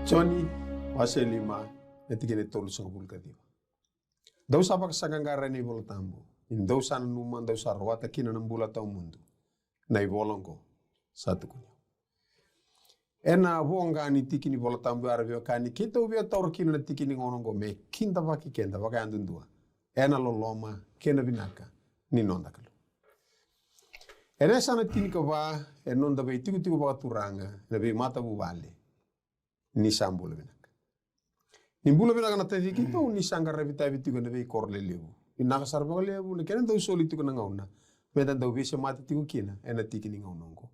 Johnny waselima netikene tolu sanga bulkadiwa. Dau sapa kasagangara ni bola tambo. In dau sana numa dau sarwata kina nambula tau mundu. Na ibolongo satu kunya. Ena bonga ni tikini bola tambo arabio kani kita ubia taur kina na tikini ngonongo me kinta baki kenda baka andundua. Ena loloma kena binaka ni nonda kalu. Ena sana tini kaba enonda be tiku baka turanga na be mata bubale. Ni sambula binaka. Nimbula binaka na tadi kita ni sangara vita tiku na be korle lebu. Inaka sarbaga lebu na kena dau soli tiku na ngauna. Medan dau bese mata tiku kina ena tikini ngonongo.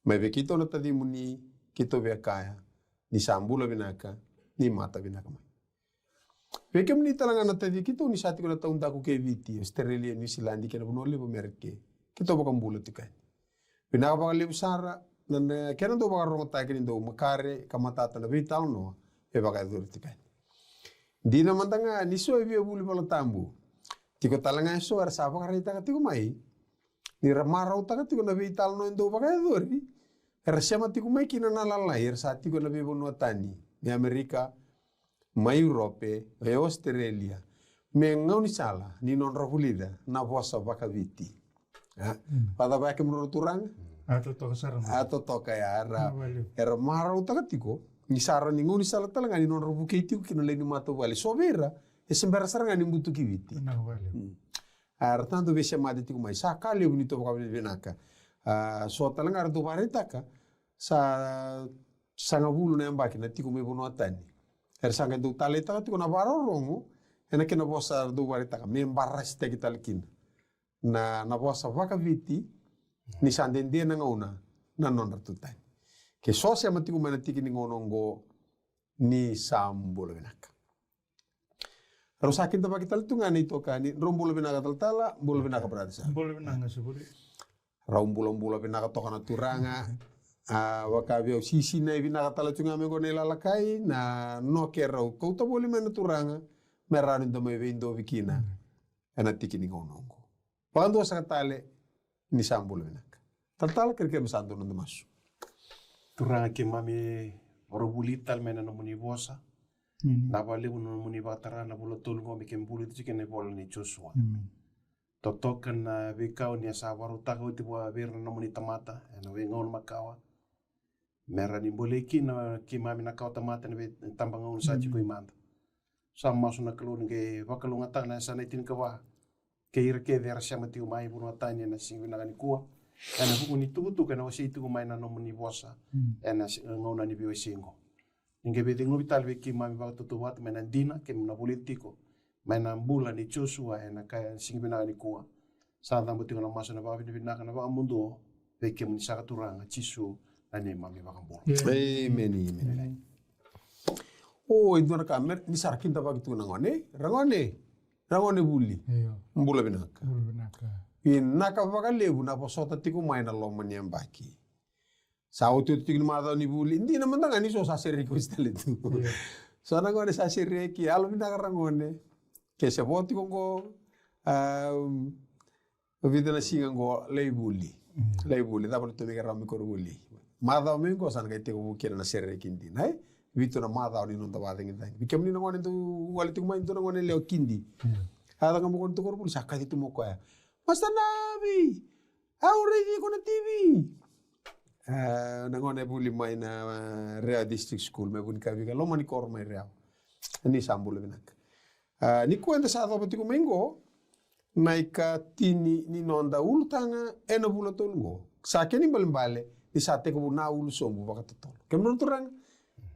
Mebe kita na tadi muni kita be kaya ni sambula binaka ni mata binaka mai. Peke mni talanga na tadi kita ni sati ko na taun taku ke viti Australia New Zealand kena buno lebu merke. Kita baka mbula tikai. Binaka baka lebu sara na kena do baka rongota kini do makare kamatata na vital no e baka dur tikai. Dina mantanga ni so e buli bala tambu. Tiko talanga so ar sa baka rita tiko mai. Ni ramara utaka tiko na vital no endo baka duri. Rasema tiku mai kina na lalai sa tiku na bebo no tani. Ni Amerika, mai Europe, e Australia. Me ngau ni sala ni non rahulida na vosa baka viti. Pada baka menurut turang Atau toka sarang. Atau toka ya era mara utaka tiko. Ni sara ni ngau ni sala talanga ni non rabuke tiku kina leni mato vale. Sobera e sembera saranga ni mbutu ki viti. Na vale. Tanto vese madi tiku mai sa kali bonito baka benaka. So talanga ardo baretaka sa sanga bulu na yambaki na tiku mebo no atani. Sanga do taleta tiku na baro romo ena kena bosa do baretaka me embarras te kitalkin. Na bosa vaka viti ni sandende na ngauna na non ratutani. Ke sosia matiku mana tiki ni ngonongo ni sambulo benaka. Rosakin tapa kita tungan itu kan ni rombulo benaka taltala bulo benaka beradisa. Bulo benaka sebuli. Rombulo benaka tokana turanga. Wakabio sisi na ibinaka tala tunga mengo ne lalakai na no kerau kau ta boli mena turanga merano ndo me vendo vikina ana tiki ni ngonongo. Pando sa tale ni sambulo benaka. Taltala kerke mesando ndo masu. Turanga ke mami robuli tal mena no muni bosa. Na bale uno muni batara na bolo tolungo me kembuli tike ne bolo ni Joshua. Totokan na vikau ni asawaru tako tiwa ver no muni tamata na wengon makawa. Mera ni boleh kina ki mami na kau tamata ni tambang ngon sa chiko imanda. Sama masu na kalun ke wakalung atang na sana itin kawa. Ke ira ke vera sama tiu mai bunu atanya na singwi na kuwa. Ana huku ni tutu kana wasi itu mai na no muni bosa. Ana ngona ni biwe singo. Ninge be dingo vital be ki mami ba tutu wat mena dina ke na politiko. Mena mbula ni Joshua ana kaya singwi na kuwa. Sa tambo tingo na masu na ba ni na kana ba mundo be ke muni saka turanga chisu. Ane mami bakambol. Amen. Oh, itu nak kamer ni sarkin tapa gitu rangone buli. Mbula binaka. Binaka bakal lebu na posota tiku main along menyambaki. Sao tu tiku mata ni buli. Hindi naman tanga ni so sasiri ko istali tu. So nangone sasiri ki alo binaka rangone. Kese boti ko vida na singa go leibuli. Leibuli dapat tu mikir rami korbuli. Mada mengo san kai teko kira na serre kindi nai vitu na mada ni non tawade ngi dai bikem ni ngone tu wali tu main tu ngone leo kindi ada ngam kon tu korbul sakati tu moko ya masta nabi already kona TV na ngone buli main na Rea District School me bun kabi lo mani kor mai Rea ni sambul benak ni kwenda sa do tiku mengo naika tini ni nonda ultanga ena bula tolgo sakeni balembale di sate ko na ulu sombu baka totol. Kemudian turang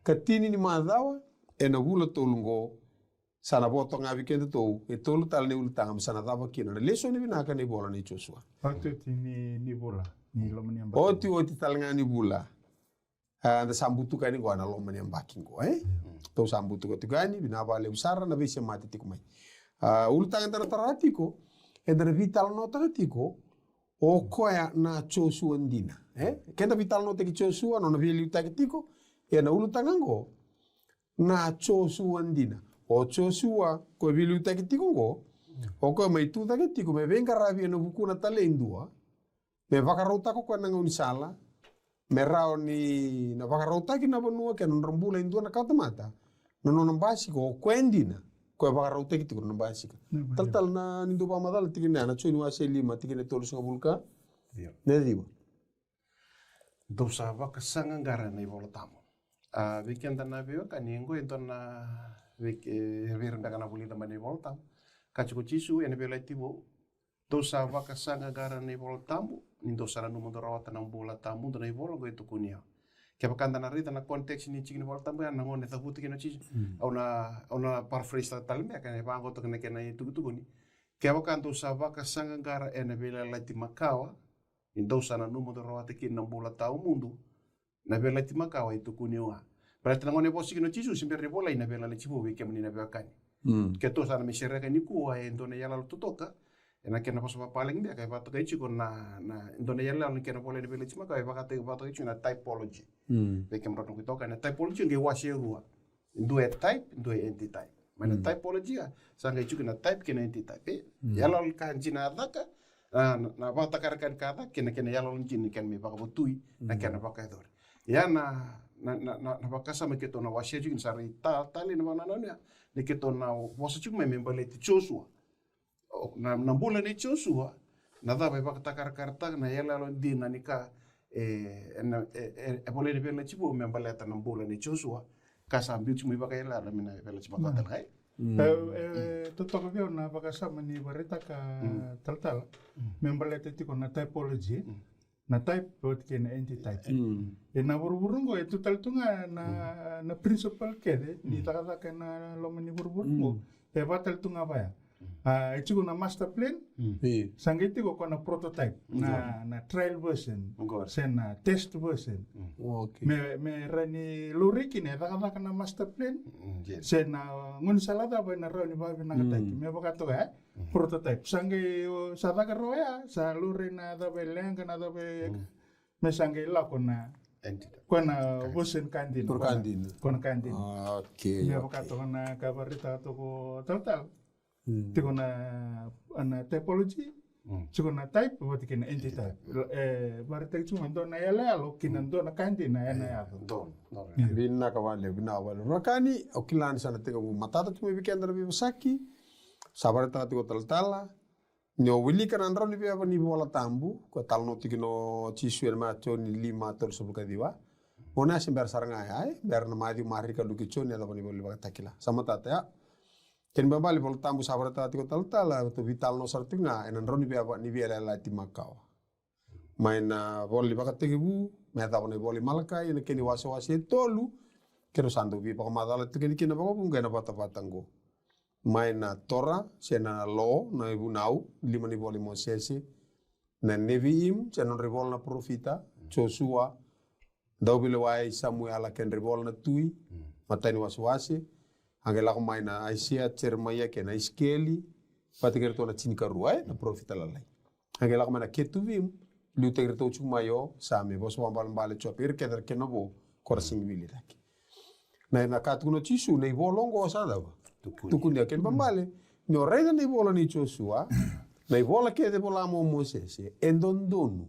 katini ni madawa ena bula tolungo sana boto ngabi kende to e tolu tal ne ultang sana daba kina leso ni binaka ni bola ni Joshua. Waktu ni bola ni lomani amba. Oti tal ngani bula. Anda sambutu kani go na lomani amba kingo To sambutu ko tigani binaba le usara na bese mati tikumai. Ultang antara taratiko endara vital no taratiko o koya na Joshua ndina. Kenda vital no teki Joshua no na vili utakitiko e na ulutangango na Joshua ndina. O Joshua ko vili utakitiko go o ko mai tu takitiko me venga rabia no buku na talendua me vakarota ko na ngoni sala merao ni na vakarauta na vanua ke non rambula indua na kautamata na non basic o kwendina ko vakarauta ki tikon basic tal na nindo pa madal tikina na choi wa selima tikine tolu sa bulka ne diwa dosa vaka sangangara na ivola tamo weekend na veo kaningo entona verenda kana bulita mane ivola tamo kachiko chisu ene vela tivo dosa vaka sangangara na ivola tamo nindo sara no mundo rawata na bola tamo na ivola go etukunia ke bakanda na rita na context ni chikini ivola tamo na ngone ta huti kino chisu ona paraphrase talme kana bango to kana tukutukuni ke bakando sa vaka sangangara ene vela lati makawa Então, sana número de rawata que não bola tá o mundo, na vela te macau e tu cunioa. Para te não é você que não te usa, sempre bola e na vela le tipo que menina vela cani. Que tu sana me xerra cani cua e então ela lo toca. E na que na passo paling dia que vai tocar chico na então ela não quer bola de vela te macau e vai tocar chico na typology. Ve que mrono que toca na typology que washi rua. Indo é type, indo é anti-type. Mas na typology, sanga chico na type que na anti-type. Ela lo kanji na daka. Na bata karakan kata kena yalo njini ken me baka botui na kena baka dor ya na baka sama keto na washe jugin sari tali na bana na ne keto na wasa jug me mbale ti chosua na bola ne chosua na da baka takar karta na yala lo dina nika bole de bela chibo me mbale ta na bola ne chosua kasa ambiu me baka yala na mina bela chibo ka tal Tutto che una vagasama ni varita ka tal membalete tiko na typology na type bot ke na anti-type. E na burburungo e tutal tunga na principal kede ni takata ka na lomani burburungo e batal tunga baya. E tiko na master plan sangai tiko ko na prototype na trial version sen na test version. Me rani luriki ne takata ka na master plan sen na ngun salada ba na rani ba na katai me bakato ga prototype sangai sadaka roya sa lure na da beleng na da be me sangai la kona kona version kantin kona kantin me bakato na kabarita to ko total tiko na ana typology tiko na type what kina anti-type barita cuma ndo na yala lo kina ndo na kantin na yana ya binna kawale rakani okilan sana tiko matata cuma weekend rabi basaki sabarita tiko taltala nyo wili kan andro ni bia ni bola tambu ko talno tikino chisu ma choni lima tol sobuka diwa ona simbar saranga ai ber na madi marika duki choni ala bani boli takila sama tata ya ken babali bola tambu sabarita tiko taltala to vital no sartinga en andro ni bia la timakau maina boli baka tegebu me ta boni boli malaka ina keni wasi tolu kero sandu bi baka madala tikeni kina baka bunga na pata patango maina tora sena lo na ibunau lima ni boli mosese na neviim sena rivol na profita Joshua daubile wai Samuel ken rivol na tui matani waswase angela ko maina Aisia Jeremia ken Iskeli patiger to na chinika ruai na profita lalai angela ko maina ketuvim lutegir to chumayo same bos wambal mbale chopir keder kenabo korsing viliraki na katuno chisu nei bolongo sadava tukunia ken bambale no reina nei bola ni Joshua nei bola ke de bola mo Moses en dondonu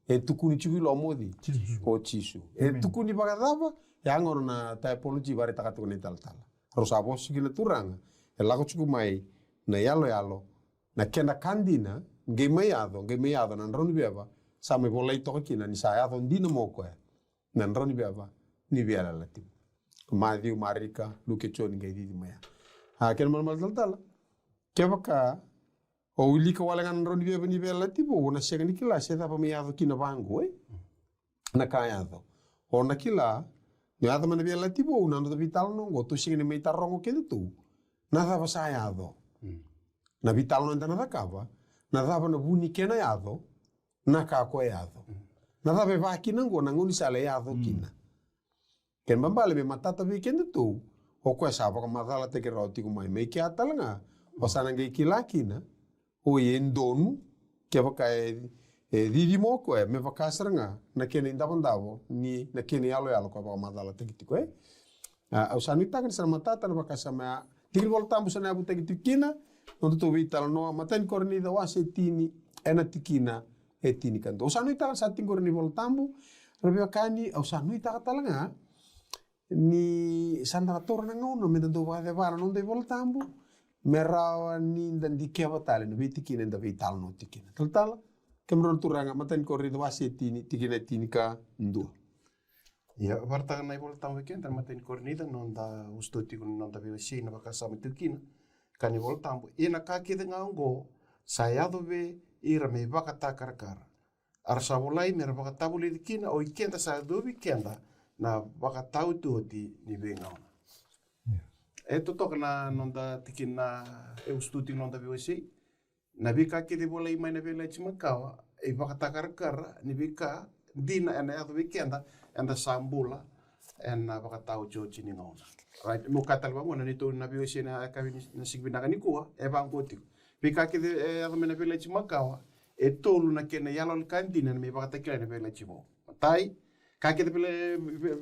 e tukuni chuvilo modi o chisu e tukuni bagadava ya ngor na typology bare takatu ni taltala rosa bos sigile turanga e lago chukumai na yalo na kena kandina ngemeyado na ndroni beba same bola ito kina ni saya don dinamo ko na ndroni beba ni biala lati Matthew Marika luke choni ngai di maya ken mal taltala kebaka o wili ka wala ngan ron bebe ni bela tipo na sega ni kila se tapa mi ado kina bango na kaya ado o na kila ni ado man bela tipo na ndo vital no go to sing ni me tarongo ke tu na dava saya ado na vital no ndana kava na dava na buni kena ado na ka ko ado na dava va kina go na ngoni sale ado kina ken bambale be matata vi ken tu o ko sa ba madala te ke roti ko mai me ke atalanga pasana nge kilakina o yendonu ke ba kai didi moko me va kasranga na ke ni ndabandavo ni na ke ni yalo ko ba madala te kitiko au sanita kan sama tata na ba sama tigil vol tambu sana bu te kitikina no to vital no matan korni da wasetini ena tikina etini kan do sanita sa tingor ni vol tambu Rabi kani au sanui takatalanga ni sandra torna ngono me do va de vara non de voltambu merawa ni dan di keva tale no bitikina da vital no tikina tal kemron turanga matan korri do wasetini tikina tinika ndu Ya, varta na volta weekend dan maten kornida non da ustoti kun non da VC na baka sa metukina kan i volta ambo ina ka kide ngango sayado ve ira me baka takarkara ar sa volai mer baka tabuli dikina o ikenda sa do weekenda na baka tau tuoti ni venga e to na non da tikina e ustoti non da VC na bika kide volai mai na vela chimakawa e baka takarkara ni bika dina ena ado weekenda enda sambula ena bakatau chochi ni ngona right mo katal ba mona ni to na bio sina ka ni sigbina ni ko e ba ngoti pika ke e ado mena village makawa e tolu na kena yalo kantina me bakata kila na village mo tai ka ke de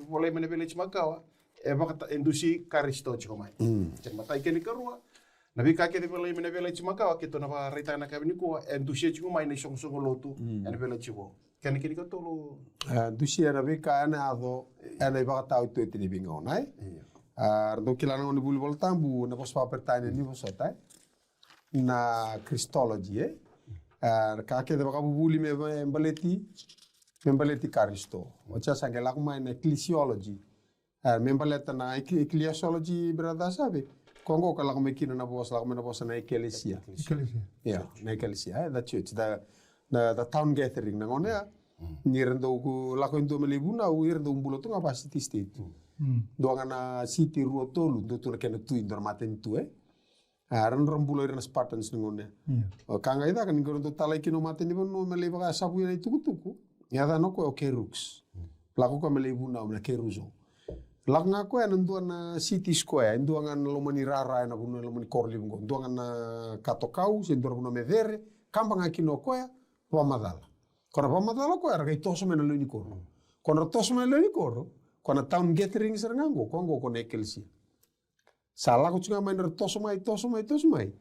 vole mena village makawa e bakata endusi karisto chiko mai chen matai ke ni karua na bika ke de vole mena village makawa ke to na ba rita na ka ni ko endusi chiko mai ni song song lotu en village mo kani kini ka tolo dusi era vika ana ado ana iba tau tu tini bingo nai do kilana ni buli voltambu na pospa pertanya ni vosota na Christology ka ke de baka buli me membaleti karisto ocha sange lak mai na ecclesiology membaleta na ecclesiology brada sabe kongo kala ko mekina na bos lak na bos na ecclesia ya na ecclesia the church the town gathering na ngone nirendo ku lako indo melibuna u irendo umbulo tu ngapa city state doanga na city ruotolu do tu kena tu indor maten tu ran rambulo irna spartans ngone kanga ida kan ngoro do talai kino maten no meleba ka sabu ina tuku ya da no ko kerux lako ko melibuna na keruzo langa ko en ndo na city square ndo nga lo mani rara na buno lo mani korli ngo ndo nga na katokau se ndo buno medere kamba nga kino ko pamadala kora pamadala ko era kai toso mena lo ni koro kona toso mena lo ni koro kona town gathering serangango kongo kona ekelsi sala ko tsunga main toso mai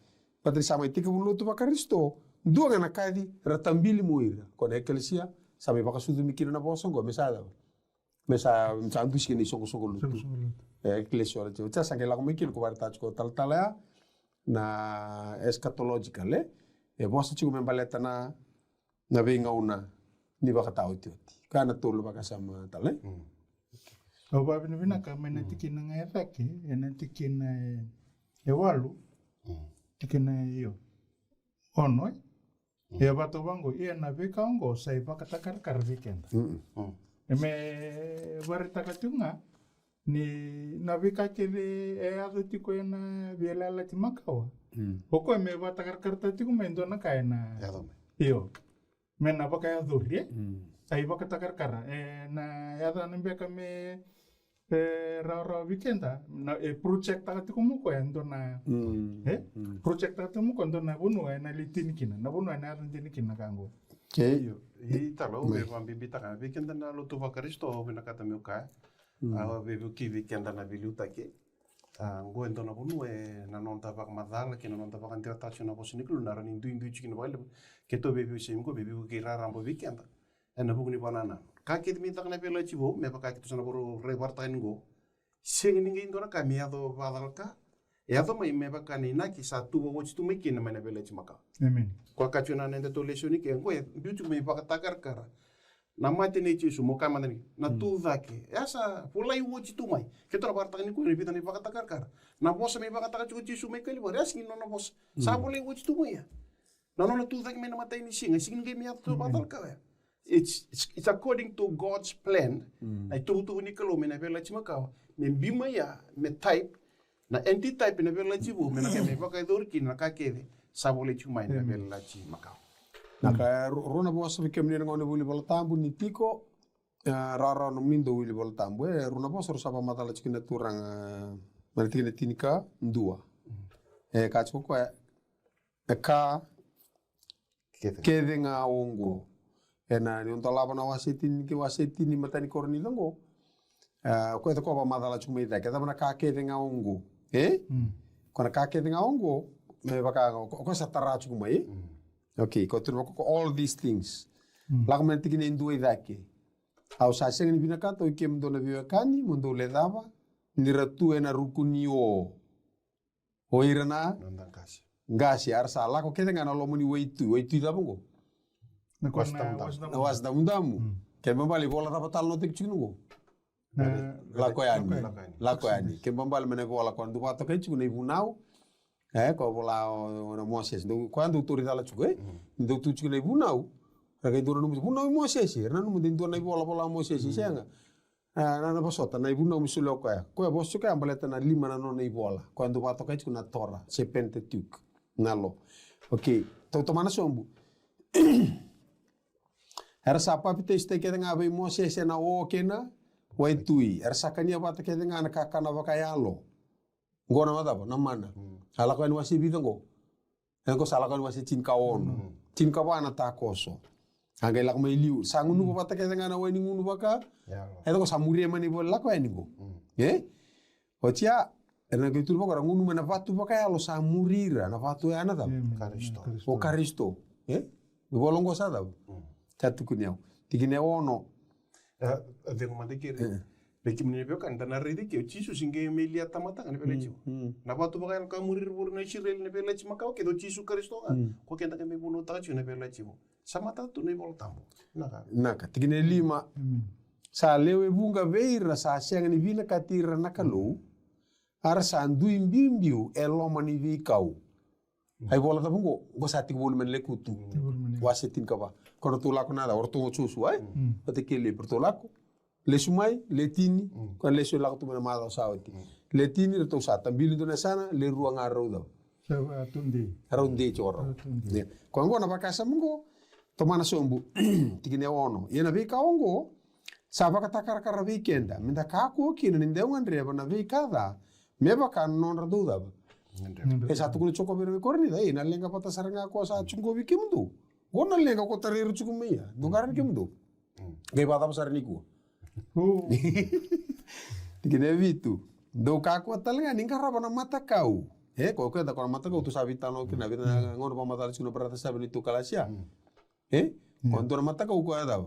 patri sama itika buno tu bakaristo ndo nga na kadi ratambili muira kona ekelsia sabe baka sudu mikino na bosongo mesada mesa santu sini soko lutu ecclesia ora tsa sange la komikil ko barta ko tal na eschatological e bosa chiku membaleta na venga una ni baka tauti kana tolo baka sama tale o ba bina ka mena tikina nga yake ena tikina e walu tikina yo ono e bato bango e na veka ngo sai baka takar weekend me varita katunga ni navika kele e ado tiko ena viela la timakawa poko me vata karta tiko mendo na kaina iyo me na baka ya dorie ai baka takarkara na yada nembeka me ra weekenda na project ta tiko muko endo na project ta tiko muko endo na bunu na litinikina na bunu na litinikina kango I talo be bambibita ka weekend na lotu vakaristo o bina kata meu ka a be ki weekend na biluta ke ngo endo na bunu na non ta vak madala ke na non ta vak antira tacho na bosiniklu na ran indu chikin baile ke to be sim ko be ki rara mbo weekend na bugni banana ka ke mi tak na pelo chibo me pa ka ke to na boro rebarta ngo sing ningi indora ka mi ado badal ka e ado mai me ba ni na ki sa tu wo chitu me kin na vele chimaka amen kwa kachuna nende to lesioni ke ngo biutu me baka takar kara na mate ne chisu mo kama ndani na tu dake asa pulai wo chitu mai ke to barta ni ko ni bitani baka takar kara na bosa me baka takar chisu me kali bora sing no boss sa pulai wo chitu mai na tu dake me na mate ni sing ge me to batal ka it's according to God's plan ai tu ni kalo me na vela chimaka me bima ya me type na anti-type na vela chibu me na me baka dorki na ka kede sabole chumai na vela chimaka na ka rona bosa vi kemni ngone buli voltambu ni tiko rara no mindo buli voltambu rona bosa ro sapa matala chikina turang martikina tinika ndua ka choko ka kede nga ongo ena ni ontala bana waseti ni matani korni longo ko eta ko ba matala chumai da kada bana ka kede nga ongo kona ka kede nga ongo me baka ko satara chumai okay, ko all these things. Lagu mentikina indua idake. Au saseng ni binaka to ikem do na viwekani mundo le dava ni ratu ena rukuni o irana Nandangkasi. ngasi arsa lako kete ngana lomo ni weitu dabango Na Was kona damu-damu. was na was damu kemba bali bola rapatal no tik chungo lako yani kemba bali mene bola quando bato kai chugo nei bunau ko bola na Moses do quando autoridade la chugo do tu chugo nei bunau raga do no bunau Moses na no mundo do nei bola Moses senga na basota na bunau misulo ko bosso ka ambaleta na lima na no nei bola quando bato kai chugo na Torah se Pentateuch nalo ok tomana sombu era sapa pite este ke nga be Moses na o kena wai tui era sakania bata ke nga na kakana bakayalo ngona madaba na mana ala ko ni wasi bidango en ko sala ko ni wasi tin kaon tin kawana ta koso anga lak mai liu sangunu bata ke nga na wai ngunu baka edo ko samuri mani bol la ko ni go otia ena ke tur baka ngunu mana vatu bakayalo samurira na vatu ana da o Karisto bolongo sada tatu kunyao tikine ono Vengo mande kere. Beki mene beo kan dana rede ke chisu singe melia tamata kan pele chiu. Na batu bagai ka murir bur na shirel ne pele chima ka ke do chisu Kristo ka. Ko ke ndaka me bunu ta chiu ne pele chiu. Samata tu ne bol tambo. Naka tikine lima sa lewe bunga veira sa siang ni vina katira nakalo ar sandu imbimbiu elomani vikau. Ai bola tabungo go sa tik bolu men le kutu. Wasetin ka ba. Kono tu lako nada orto susu ai. Pate ke le porto lako. Le sumai le tini kon le su lako tu mena mala sawati. Le tini reto sa tambili do na sana le ruang aro do. Arundi choro. Ko ngona bakasa mungo to mana sombu tikine ono. Yena be ka ongo sa baka takar kara weekenda. Minda ka ko kina ni ndeungan reba na we kada. Meba kan non radu da. Satu kulit coko beri korni dah, na lenga pata saranga ko sa chungo bikim tu. Gona lenga ko tarir cukup meya, dugaran kim tu. Gay pata besar niku. Tikine vitu. Do kaku talanga ningka raba na mata kau. Ko da ko mata kau tu sabita no kina bina ngono pa mata sino berata sabini tu kalasia. Kondo na mata kau ko ada.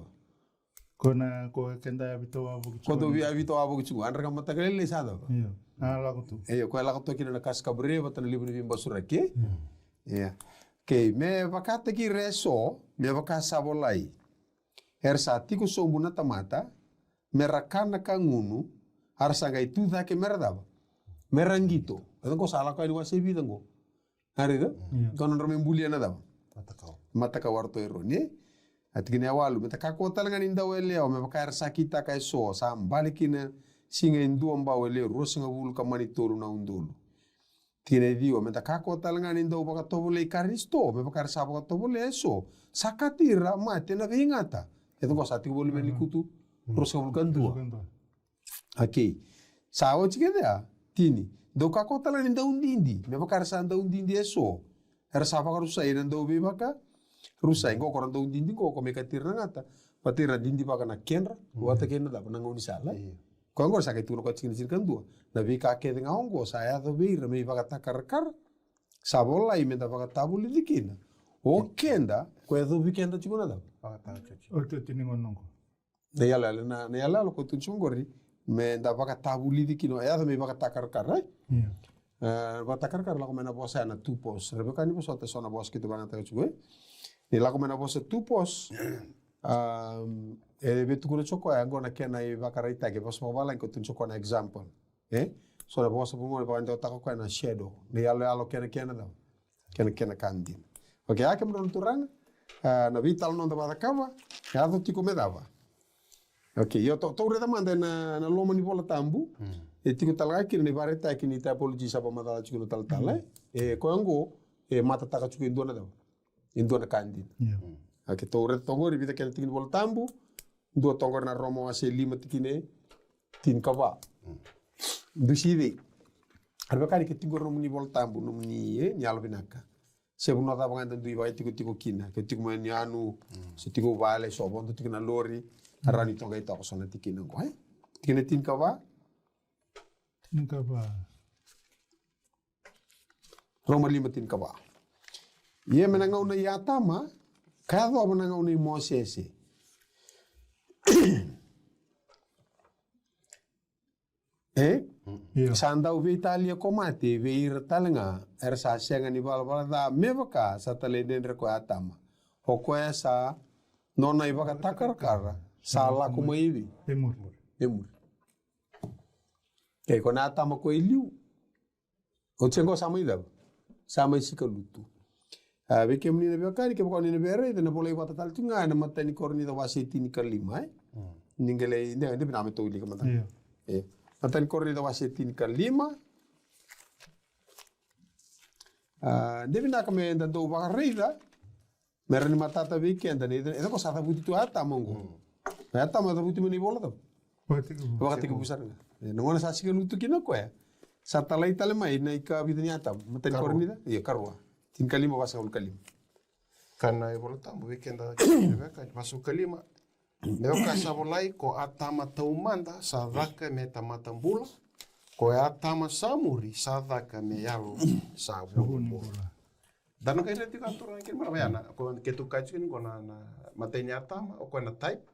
Kona ko kenda bito abu. Ko do bi abito abu cukup. Andra ka mata kale sada. Lago tu. Ko lago tu kina na kaska bre batan libro bimba surake. Okay, me vakata ki reso, me vakasa bolai. Ersati ko sombuna tamata, me rakana kangunu, arsanga itu da ke merdaba. Merangito. Então ko sala ko iwa sebi dango. Hari da? Kono rame bulia na da. Mata ka warto ero ni. Atikine awalu, meta ka ko talanga ninda wele o me vakar sakita ka so sam balikina singa indu amba wele rosinga bulu ka manitoru na undulu. Tine dio meta ka ko talanga ninda o baka tobole Karisto, me vakar sa baka tobole eso. Sakatira mate na vingata. Itu ko sati bolu meli kutu rosinga bulu kandua. Okay. Sawo chikede ya tini. Do ka ko talanga ninda undindi, me vakar sa nda undindi eso. Era sa baka rusa ina ndo be baka rusa ingo koran do dindi ko ko mekatir ngata patira dindi baka na kenra wata kenra da nang uni sala ko ngor sa kaitu ko chin kan dua na vi ka ke nga ongo sa ya do be me baka takar kar sa bola i me da baka tabuli dikina o kenda ko do weekend chigona da O te tini ngonongo ne yala lo ko tu chungori me da baka tabuli dikino ya do me baka takar kar batakar kar la ko mena bosa na tupos rebeka ni bosa te sona bos kitu bana ta chugwe ni la ko mena bosa tupos betu kuno choko ya ngona kena i bakaraita ke bos mobala ko tun choko na example so la bosa bungo ba ndo ta ko na shadow ni alo kena da kena kandi okay ake mron turang na vital non da badakava ya do tiko medava okay yo to reda manda na loma ni bola tambu tiko talga kini ni bareta kini ta apology sa pa mata chikuno tal ko ngo mata ta chuku indona da indona kandi ake to reda tongori bita kene tikin bola tambu do tongor na romo ase lima tikine tin kaba dusive arba kari ke tingor no ni bola tambu no ni nyalo binaka se buno da banga ndu iwa tiko kina ke tiko men yanu se tiko vale so bondo tiko na lori arani tonga ita ko sona tikina ko tikine tin kaba Roma lima tin kaba. Ye menangau na yatama, kado menangau na Moses. Sa andau ve Italia ko mate ve ira talenga sa senga ni bala da mevaka sa talendendre ko atama. Hoko sa nona ibaka takar sa la ko maivi. Emur. Ko na atama ko iliu. O tsengo sa mai da. Sa mai sikalutu. Ve ke mni be ka ke ko ni be re na boleh wata tal tunga na matani korni da wasiti ni kalima ningele ne bina me to ili ka mata. Matani korni da wasiti ni kalima. Devi na kame da do ba reida. Merani matata weekend ne eda ko sa ta buti tu ata mongo. Ata ma da buti meni bola to. Wakati ke besar. Nongona sa sikalutu kina ko ya. Sa talai tale mai na ika bidani ata matani korni da. Iya karwa. Tin kalima wasa ul kalima. Kana e bola tambo weekend da ka pasu kalima. Leo ka sa bolai ko atama taumanda sa daka me tamata mbula. Ko atama samuri sa daka me yalo sa bula. Dano ka reti ka tura ke mara yana ko ke tu ka chini ko na matenya atama o ko na type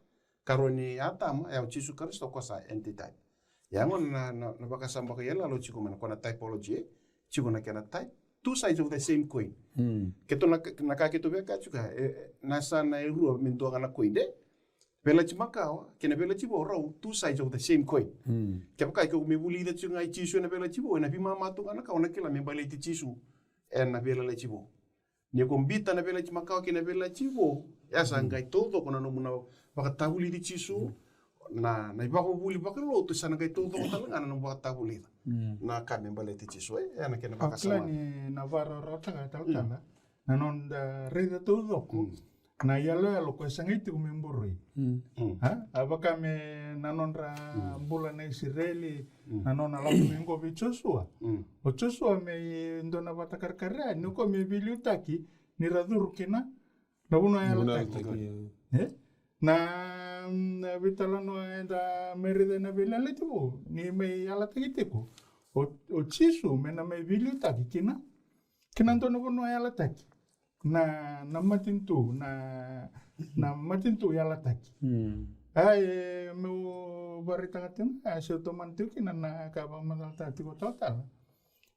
karoni atama ya chisu kristo ko sa anti-type. Yangon na baka samba ko yela lo chiko mana ko na typology chiko na kana type. Two sides of the same coin. Keto na kaketo beka chuka nasa na irua minto ngana koinde. Pela chimakawa kena pela chibo rau two sides of the same coin. Kepo kai ko me buli da chunga i chisu na pela chibo na bima matu ngana ka ona kila me bale ti chisu na pela la chibo. Ni kombita na pela chimakawa kena pela chibo ya sanga todo kona no muna baka tabuli di chisu na ibako buli baka lo to sana kai todo ko ngana no baka tabuli. Na kami bale ti chisu na kena baka sama. Ni Navarro rota ka taltala. Na non da reda todo ko. Na yalo ko sangaiti ko memboroi. Abaka me nanon ra bula na Israeli nanon ala mengo be Joshua. O Joshua me ndona bata karkara no ko me biliutaki ni radur kina na uno ala taki. Na vitala no enda merida na belale tibo ni me ala taki teko. O chisu me na me biliutaki kina ndona uno ala taki. Na matintu yala taki. Ai meu barita katin se tomantu kina na kaba madal tati ko total.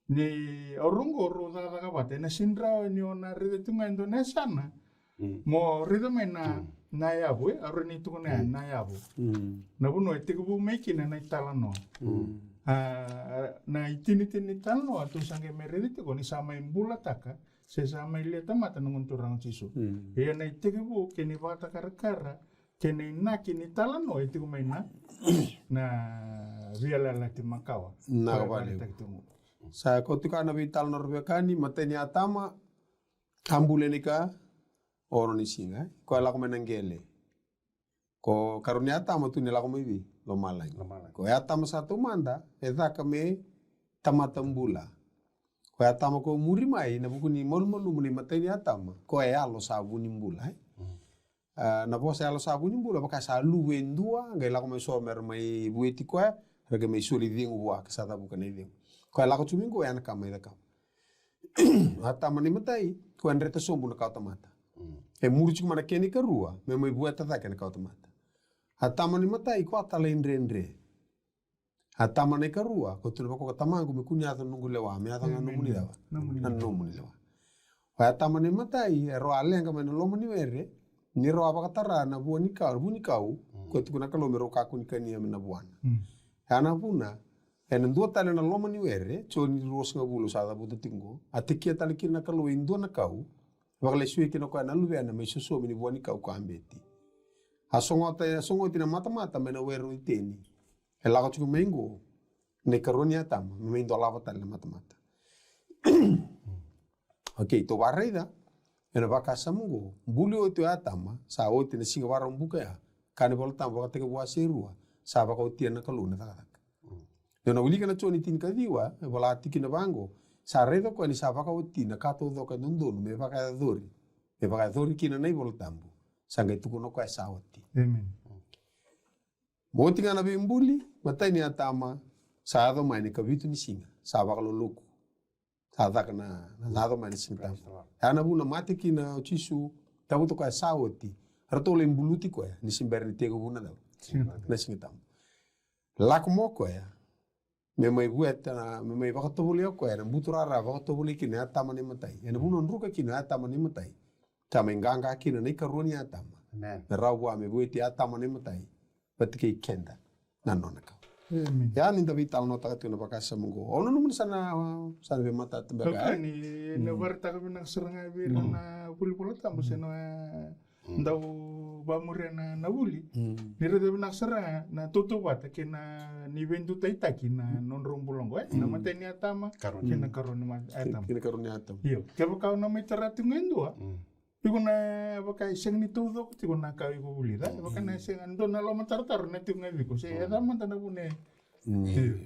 Ni orungo roda da kabate na sindra ni ona rede tunga Indonesia na. Mo rede me na yabu aroni tu na yabu. Na buno etikubu mekina na italano. Na itini talano atu sange merede ko ni sama imbula taka. Sesama ile tamata nungunturang chisu. Iya na itikibu kini bata karakara kini na kini talano itiku maina na viala lati makawa. Na kabali. Sa kotuka na vital norbekani mateni atama kambulenika oroni singa. Ko ala ko menangele. Ko karunia atama tu nila ko mibi lo malai. Ko atama satu manda eda kame tamatambula. Ko atama ko muri mai na buku ni mol-molu muli mateni atama ko alo sabu ni mbula na bo alo sabu ni mbula baka sa luendua ngai la ko mai somer mai bueti ko rega mai soli dingu wa ka sa buka nei dingu ko la ko tumingo ya na kamai da kam atama ni matai ko andreta sombu na ka tamata muri chuma na keni ka rua me mai bueta ta ka na ka tamata atama ni matai ko atala indrendre atama ne karua ko tu ko tamangu me kunya ta nungu lewa me ata nganu muni lewa nanu muni lewa wa atama ne matai ro alenga me no muni were ni ro aba katara na buani kau ko tu kuna kalo me ro ka kun kani me na buana ana buna en ndo tale na lo muni were cho ni ro snga bulu sa da butu tingo atikia tale kina kalo indo na kau wa le sui kina ko na luwe na me so me ni buani kau ko ambeti songo tina mata me na were iteni. E laga tuku mengo ne karoni atama me indo lava tale mata. Okay, to barreida ena baka samungo buli o tu atama sa o tene singa wara mbuka ya kane volta baka teke bua serua sa baka o tiana kaluna tak. Dona uli kana choni tin kadiwa e bola tikina bango sa redo ko ni sa baka o tina kato do ka nundonu me baka dori kina nei volta mbu sanga tuku no ko sa oti. Amen. Moti ngana bimbuli matai ni atama sa ado mai ni kabitu ni singa sa baka lo loku sa daka na ado mai ni singa ana buna mati kina chisu tabu to ka sa oti rato le mbuluti ko ya ni simber ni tego buna da na singa tam lak mo ko ya me mai buet na me mai baka tobuli ko na butura ra baka tobuli kina tama ni matai ena bunon ruka kina tama ni matai tama nganga kina ni karuni atama Amen. na rawa me bueti atama ni matai patike kenda nanona ka Amen. ya ni David tal nota tu na baka samungo ono numun sana be mata tembaga Kani na warta kami nang seranga bira na puli-puli tamu seno ndau bamure na wuli. Nira tabi nak seranga na tutubat kina ni wendu taitaki na non rombulongo na mata ni atama kina karuni atama. kina karuni atama Iyo, kaya kau na may taratu ngendo Pigo na baka isang ni todo ko na kawin ko uli da. Baka na isang ando na lo matartar na tiyo ngayon ko. Siya da man tanong ne.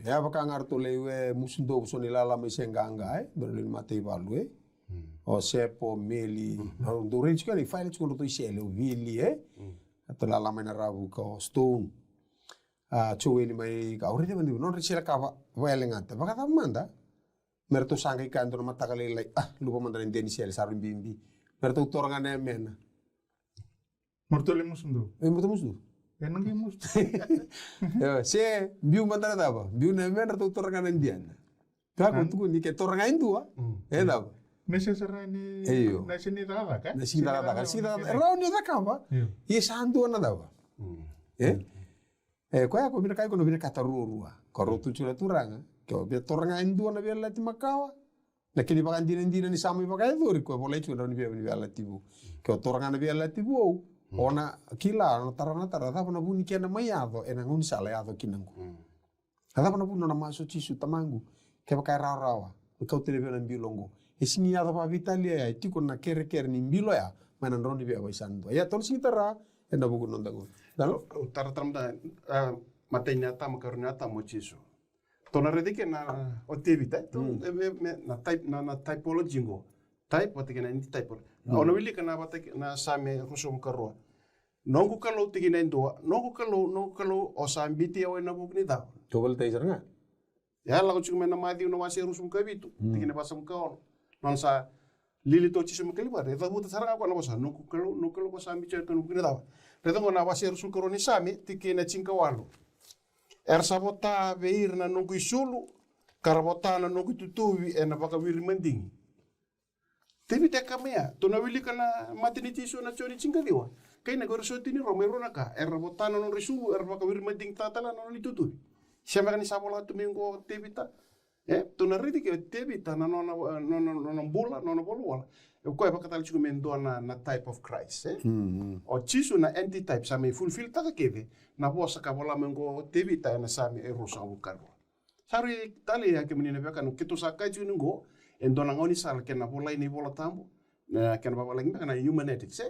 ya baka ngarto lewe musundo usoni lala me senganga berlin mate balue o sepo meli do rich kali file chulo to isele vili ato lala me na rabu ko stone chueli mai ka ori de non richela ka welengata baka tamanda merto sangai kandor matakale lai lupa mandare ndeni sele saru bimbi merto torangane mena Mortole musundo. merto musundo Enang ki musundo. se biu mandara daba biu na mena to torangane ndiana ka ko ni ke torangane dua daba Nasa sarani. Iyo. Nasa ni tata ka? na sida da sida era ni da kamba e sandu na daba ko ya ko bina kai ko no bina katarurua ko rotu chula turanga ko be torangane dua na bela ti makawa na kini bakan dina ni samu bakai dori ko boleh chula ni bela tibu ko torangane bela tibu ona kila no tarana tarada na buni kena mayado ena ngun sala yado kinangu ada na buni na maso chisu tamangu ke bakai rawa ko tele bela bilongo esingi yado pa vitalia ya tiko na kere ni bilo ya mana rondi be awaisando ya tol singitara enda buku nondango dalo Taratam da matenya ta makarnya ta mochiso. Tona redike na otevita na typology ngo. Type patikena ini typology. Ona wili kana batik na same rusum karwa. Nongu kalau tigina ndo nongu kalau osambiti awe na bukni da. tobal tai saranga Ya la kuchuk mena madi no wasi rusum kabitu. Tigina basam kaon. Non sa lili to chisum kalibar. Eta buta saranga ko na basa nongu kalau basambiti awe na bukni da. Redongo na wasi rusum karoni same tikina chinka walu. Sabota veir na nongu isulu. Karabota na nongu tutuwi na baka wiri mendingi. Tebi teka mea, tona wili kana maternity so na chori chinga diwa. Kay na goro soti ni romero na ka, botana non risulu, baka wir meding tatala non litutu. Siya ni sabola tumingo tebita. Tona ridi ke tebita na non bola, non bolwala. Ko baka tal chiku mendo na type of Christ, O chisu na anti-type sa me fulfill taka keve, na bosa ka bola mengo tebita na sa me erosa ukaro. Sari tali ya ke menina baka no kito sa kai chuningo, endona ngoni sal kena bola ini bola tambo na kena bola ini kana human ethics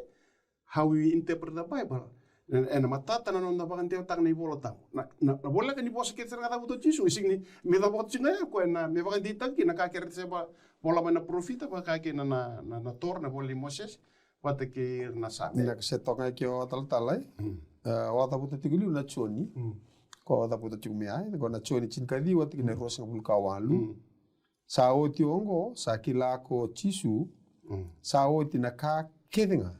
how we interpret the Bible and matata na nonda bakan teo tak ni bola tambo na bola kan ni bosa ke serga tabu to jisu sing ni me da bot singa ko na me bakan ditak ki na ka ker se bola mana profita ba ka ke na tor na bola Moses wate ke na sa na se toka ke o tal o tabu to tiguli na choni ko tabu to chumia ko na choni chinkadi wat ki na rosa bul kawalu sa oti ongo sa kilako chisu sa oti na ka kedenga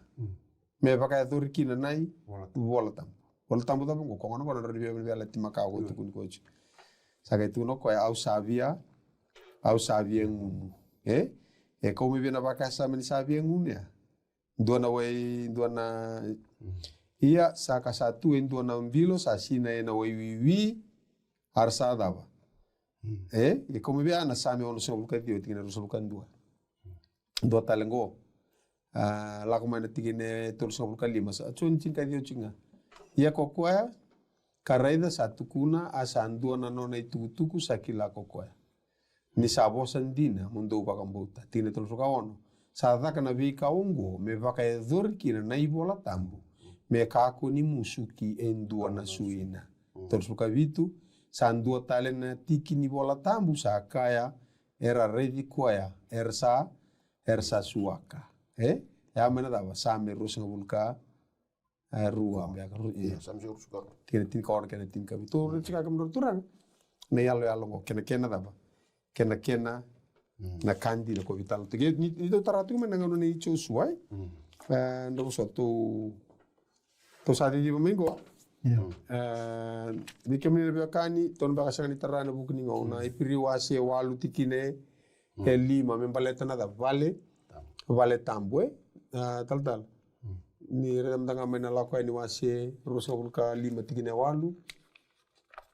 me baka dori kina nai voltam tabu ko ngono na ribe be la timaka ko tu kun coach sa ke tu no ko au sabia e ko me bena baka sa me sabia ngunia dona ia sa ka satu en dona mbilo sa sina ena wiwi arsa dava e come via na sami ono so luka dio tigina so luka ndua do talengo la kuma na tigine tol so luka lima sa chun chinka dio chinga ia kokwa karaida satu kuna asandua na nona itutuku sakila kokwa ni sabo sandina mundo bakambota tigine tol so ono sa daka na vi kaungo me vaka edorki na ibola tambu me kako ni musuki endua na suina tol so vitu sandua talen tiki ni bola tambu sa kaya era redi koya ersa suaka ya mena dava same rusa bulka rua ya same rusa tiene tin kawan kena tin kabi to chika kam turang ne yalo ngo kena dava kena na kandi na ko vital to ni to taratu mena ngono ni cho suai ndo so to sa di domingo Ni kemni le kani ton ba kasang ni tarana bukni ngona ipiri wase walu tikine lima membaleta na da vale tambwe tal ni redam tanga mena lakwa ni wase rosogulka lima tikine walu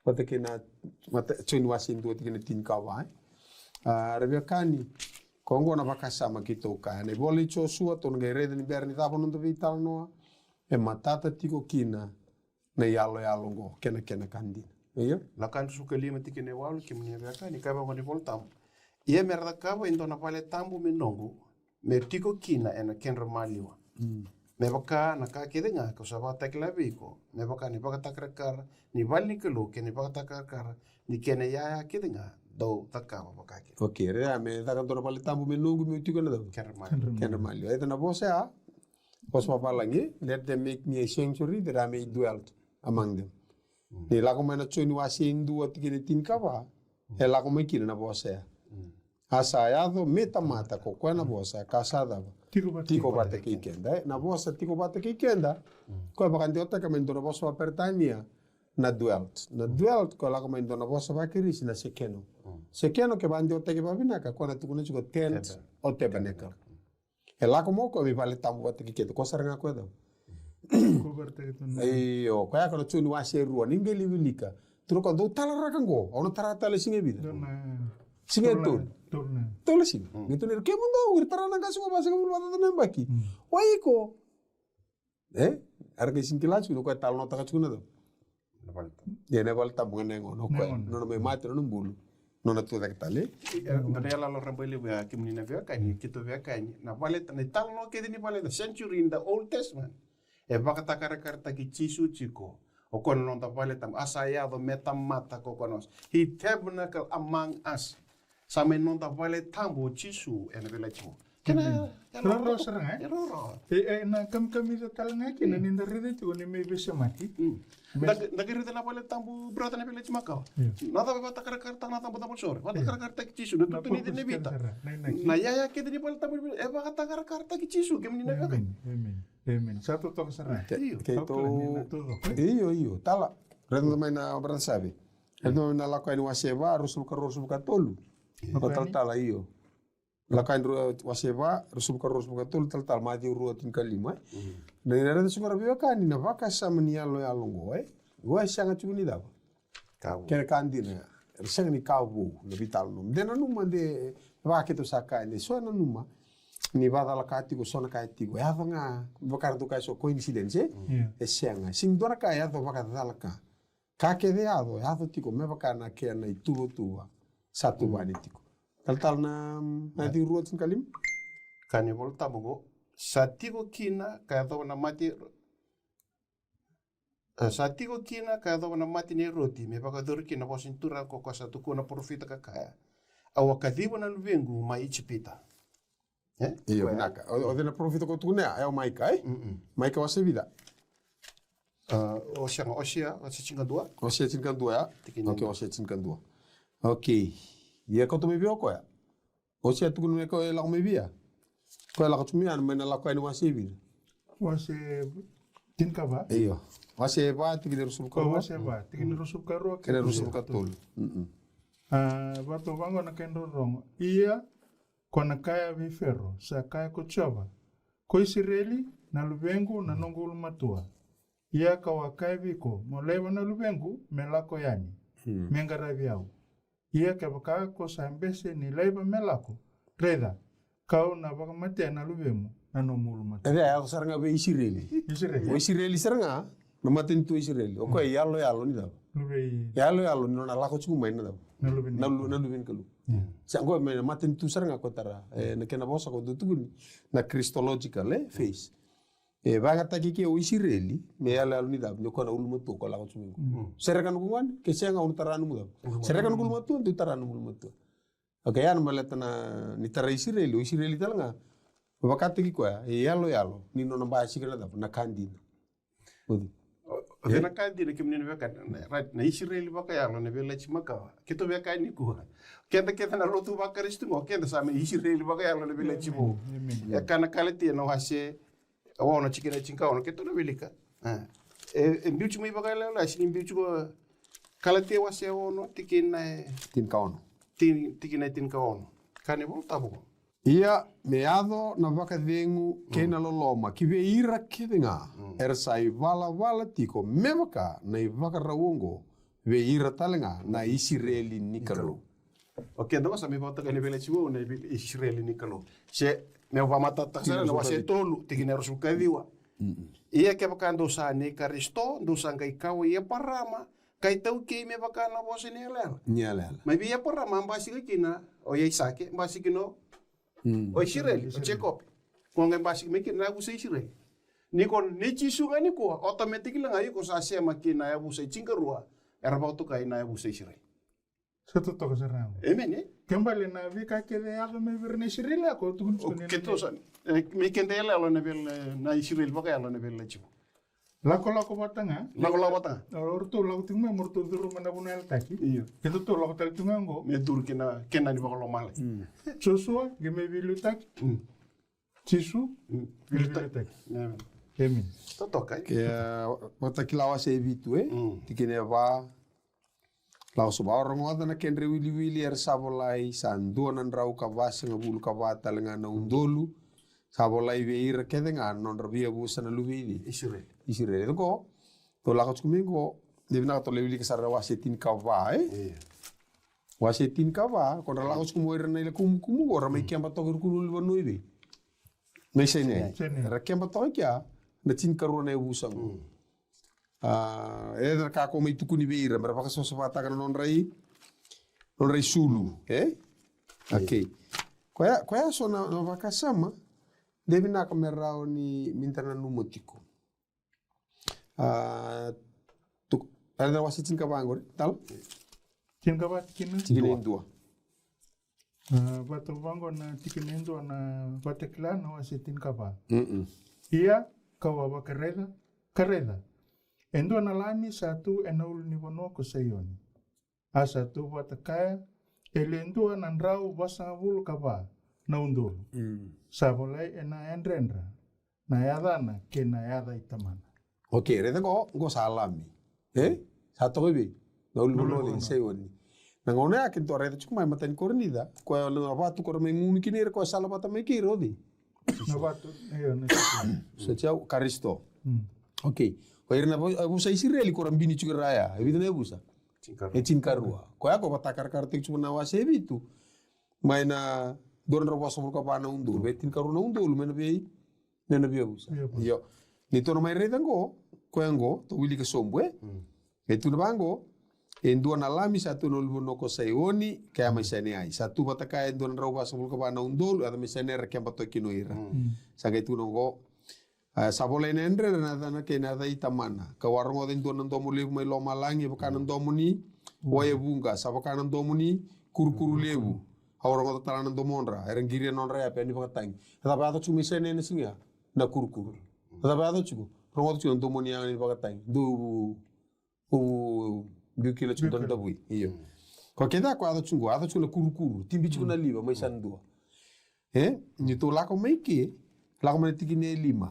patekena mata choni wase ndo tikine tin kawa rebia kani kongo na bakasama kito ka ne boli chosua ton gerede ni berni tapo non vital no e matata tiko kina na yalo go kena kandi iya la kan suka lima tikine walu kimni beka ni kaba ngoni voltam ia merda kaba indo na vale tambu menongo me tiko kina ena kenra maliwa me baka na ka kedenga ko saba takla biko me baka ni baka takrakar ni valni kelo ke ni baka takrakar ni kene ya kedenga do takaba baka ke okay re me da kan to vale tambu menongo me tiko na kenra maliwa eta na bosa pos papalangi let them make me a sanctuary that I may dwell among them. Ni lako mana choni wasing dua tikine tin kava, he lako mai kina na bosa. Asayado meta mata ko kwa na bosa kasada. Tiko bate kikenda, na bosa tiko bate kikenda. Ko bakante ota ka mendo na bosa pertania na dwelt. Na dwelt ko lako mendo na bosa bakirisi na sekeno. Sekeno ke bande ota ke babinaka ko na tukuna chuko tent o tabernacle. E lako moko mi vale tambu bate kikenda ko saranga ko da. Iyo, kaya kono chuni wase ruwa ningeli wilika. Turo kondo talara kango, ono tarata le singe bida. Singe tol. Tol singe. Gitu ni ke mundo ur tarana kasu ko basa kamul wata tanem baki. Waiko. Arke singkila chuno ko tal nota kachuna do. Ya ne valta bungane ngono ko. No me mate no mbulu. No na tuda ketale. Ngada yala lo rambele wa kimni na vya kani kito vya kani. Na vale tan tal no ke ni vale the century in the Old Testament. E baka takarakarta ki chisu chiko. O kono non ta vale tam asayado metamata ko konos. He tabernacle among us. Same non ta vale tambo chisu ena vela chimo. Kena roro serang roro. Na kami sa talanga ki na ninda rede tu ni me besa mati. Nagiride na vale tambo brota na vela chima ka. Nada ba takarakarta na tambo tambo sore. Vale takarakarta ki chisu na tu ni de vita. Na ya ke ni vale tambo e baka takarakarta ki chisu ke ni na ka. Amen. Satu tong serang. Iyo. Tala. Redo mai na obra sabe. Redo na la kain waseva rusul ka tolu. Total tala iyo. La kain waseva rusul ka tolu tal mati uru tin kalima. Na ina da sumara biwa kan na vaka samani yalo yalongo Wa sanga chuni da. Kere kandina. Sanga ni kawu na vital no. Dena numa de va ke to saka ni so na numa. Ni bada la kati ko sona kati ko ya nga bakar do kai so coincidence e senga sing dora ka ya do bakar dalaka ka ke de ado ya do tiko me bakar na ke na itu tua satu bani tiko tal na di ruot kalim kani volta bogo satiko kina ka do na mati satiko kina ka do na mati ni roti me bakar do kina bo cintura ko ko satu ko na profita ka kaya awakadibo na luvengu mai chipita. Iyo naka. O dena profito ko tunea é o Maika, Maika wase vida. Osia cinca dua. Osia cinca dua ya. Ok, osia cinca dua. Ok. Ia ko to me bio ko ya. Osia tu no ko la me bia. Ko la ko tumi an mena la ko ni wase vida. Wase tin kaba. Iyo. Wase ba tikine rusul ko. Wase ba tikine rusul karo. Kene rusul ka tol. Bato bango na kendo rong. Ia kona kaya vifero sa kaya kochava ko Israeli na luvengu na nongulu matua ia kawa kaya viko moleva na luvengu melako yani mengara viau ia ka baka ko sambese ni leva melako reda kau na baka mate na luvengu na nongulu matua ya saranga be Israeli saranga na maten tu Israeli o ko yalo ni da yalo ni na lako chuma ina da na lubin kalu sango me maten tu saranga ko tara na kena bosa ko dutuguni na christological face vaga taki ke o Israeli me yalo ni da no ko na ulmo to ko la ko chuma serkan ko wan ke senga un taranu mu da serkan ko ulmo to taranu ulmo to okay yan maletana ni tara Israeli talanga wakati ki ko yalo ni no na ba sikira da na kandina Vena kandi na kimni veka na Israeli baka yalo na vela chimaka kito veka ni ko kenda na rotu baka ristungo kenda sama Israeli baka yalo na vela chimo ya kana kaleti na wase ono chikina chinka ono kito na velika Mbiuchu mai baka la sini mbiuchu ko kala te wa se ono tikina tin kaono. tikina tin ka ono. Kane bo tabo. Ia me ado na vaka vengu kena loloma ki ve ira kevenga sai vala tiko me vaka na i vaka rawongo ve ira talenga na Israeli nikalo. Ok, donc ça me va te vele chivo na Israeli nikalo. Se me va matata sa na wase tolu tikina rosu kaviwa. Ia ke baka ndo sa ne karisto ndo sa ngai kawo ia parama kai tau ke me baka na wase ne lela. Nyala. Mai ia parama mbasi kina o ia isake mbasi kino o Israeli o Jacob. Ko ngai mbasi me kina u se Israeli. Ni kon ne chisunga ni ko automatically ngai ko sa se makina ya bu se chingarua era ba to kai na ya bu se Israeli. Satu toko serang. Amen. Kembali na vika kede ado me verne Israel ko tukun tukun. Keto me kende ele alo na bel na Israel baka alo na bel chivo. Lako batanga. Lako bata. Orto lago tinga morto duru mana bunel taki. Iyo. Keto to lago tal tinga ngo. Me dur kena ni baka lo male. Joshua geme vilu taki. Chisu vilu taki. Amen. Totoka. Ke wata kilawa se vitu tikene va lau so ba orang wada na kenre wili sabolai sanduan nan rau kavas nga bulu kavata lenga na undolu sabolai veira kedenga non rabia busa na luvidi Israel ko to la ko mingo devna to lewili kesara wasetin kava wasetin kava kon la ko moira na ile kumu ora mai kiamba to kurul wono ibe mai sene ra kiamba to kya na tin karona busa Eda ka ko mai tukuni beira berapa ka so fata kana non rai sulu okay koya so na vaka sama devi na kamerao ni mintana numotiko tuk ada wasi tin ka bangor tal tin ka bat kin dua batu bango na tikin endo na batekla no wasi tin ka ba ia kawa kareda Endo na lami satu enaul ni bono ko sayoni. Asa tu watakaya elendo nandrau basavul kaba na undul. Sabolai ena endrendra. Na yadana ke na yada itamana. Okay, reda ko salami. Satu bibi. Na ulu ni sayoni. Na ngone akin to reda chukuma matan kornida. Ko lo batu kor me nguni kinir ko sala bata me kirodi. Na batu ne. Sechau karisto. Okay. Ko irna abusa Israeli ko rambini chugraya evidene abusa cinkarua ko ya ko batakar kartik cuma nawase bitu maina don robo so ko bana undur betin karuna undur mena be abusa yo ni to no mai redango ko yango to wili ke sombwe etu bango endua na lami satu no luno ko sayoni kaya mai sene ai satu bataka endua na robo so ko bana undur ada mai sene rekam bato kinoira sagai tu no Sabolai nendre na ke na dai tamana ka warongo den don ndo mo lebu mai lo malangi baka ndo mo ni waye bunga sabaka ndo mo ni kurkuru lebu hawarongo tala ndo monra erengiri non ra pe ni baka tang ta ba to chumi sene ne singa na kurkuru ta ba to chugo rongo to ndo mo ni ani baka tang du kilo chu don dabui iyo ko keda ko ado chungo ado chuna kurkuru timbi chuna liba mai sandua ni to la ko mai ke la ko mai tikine lima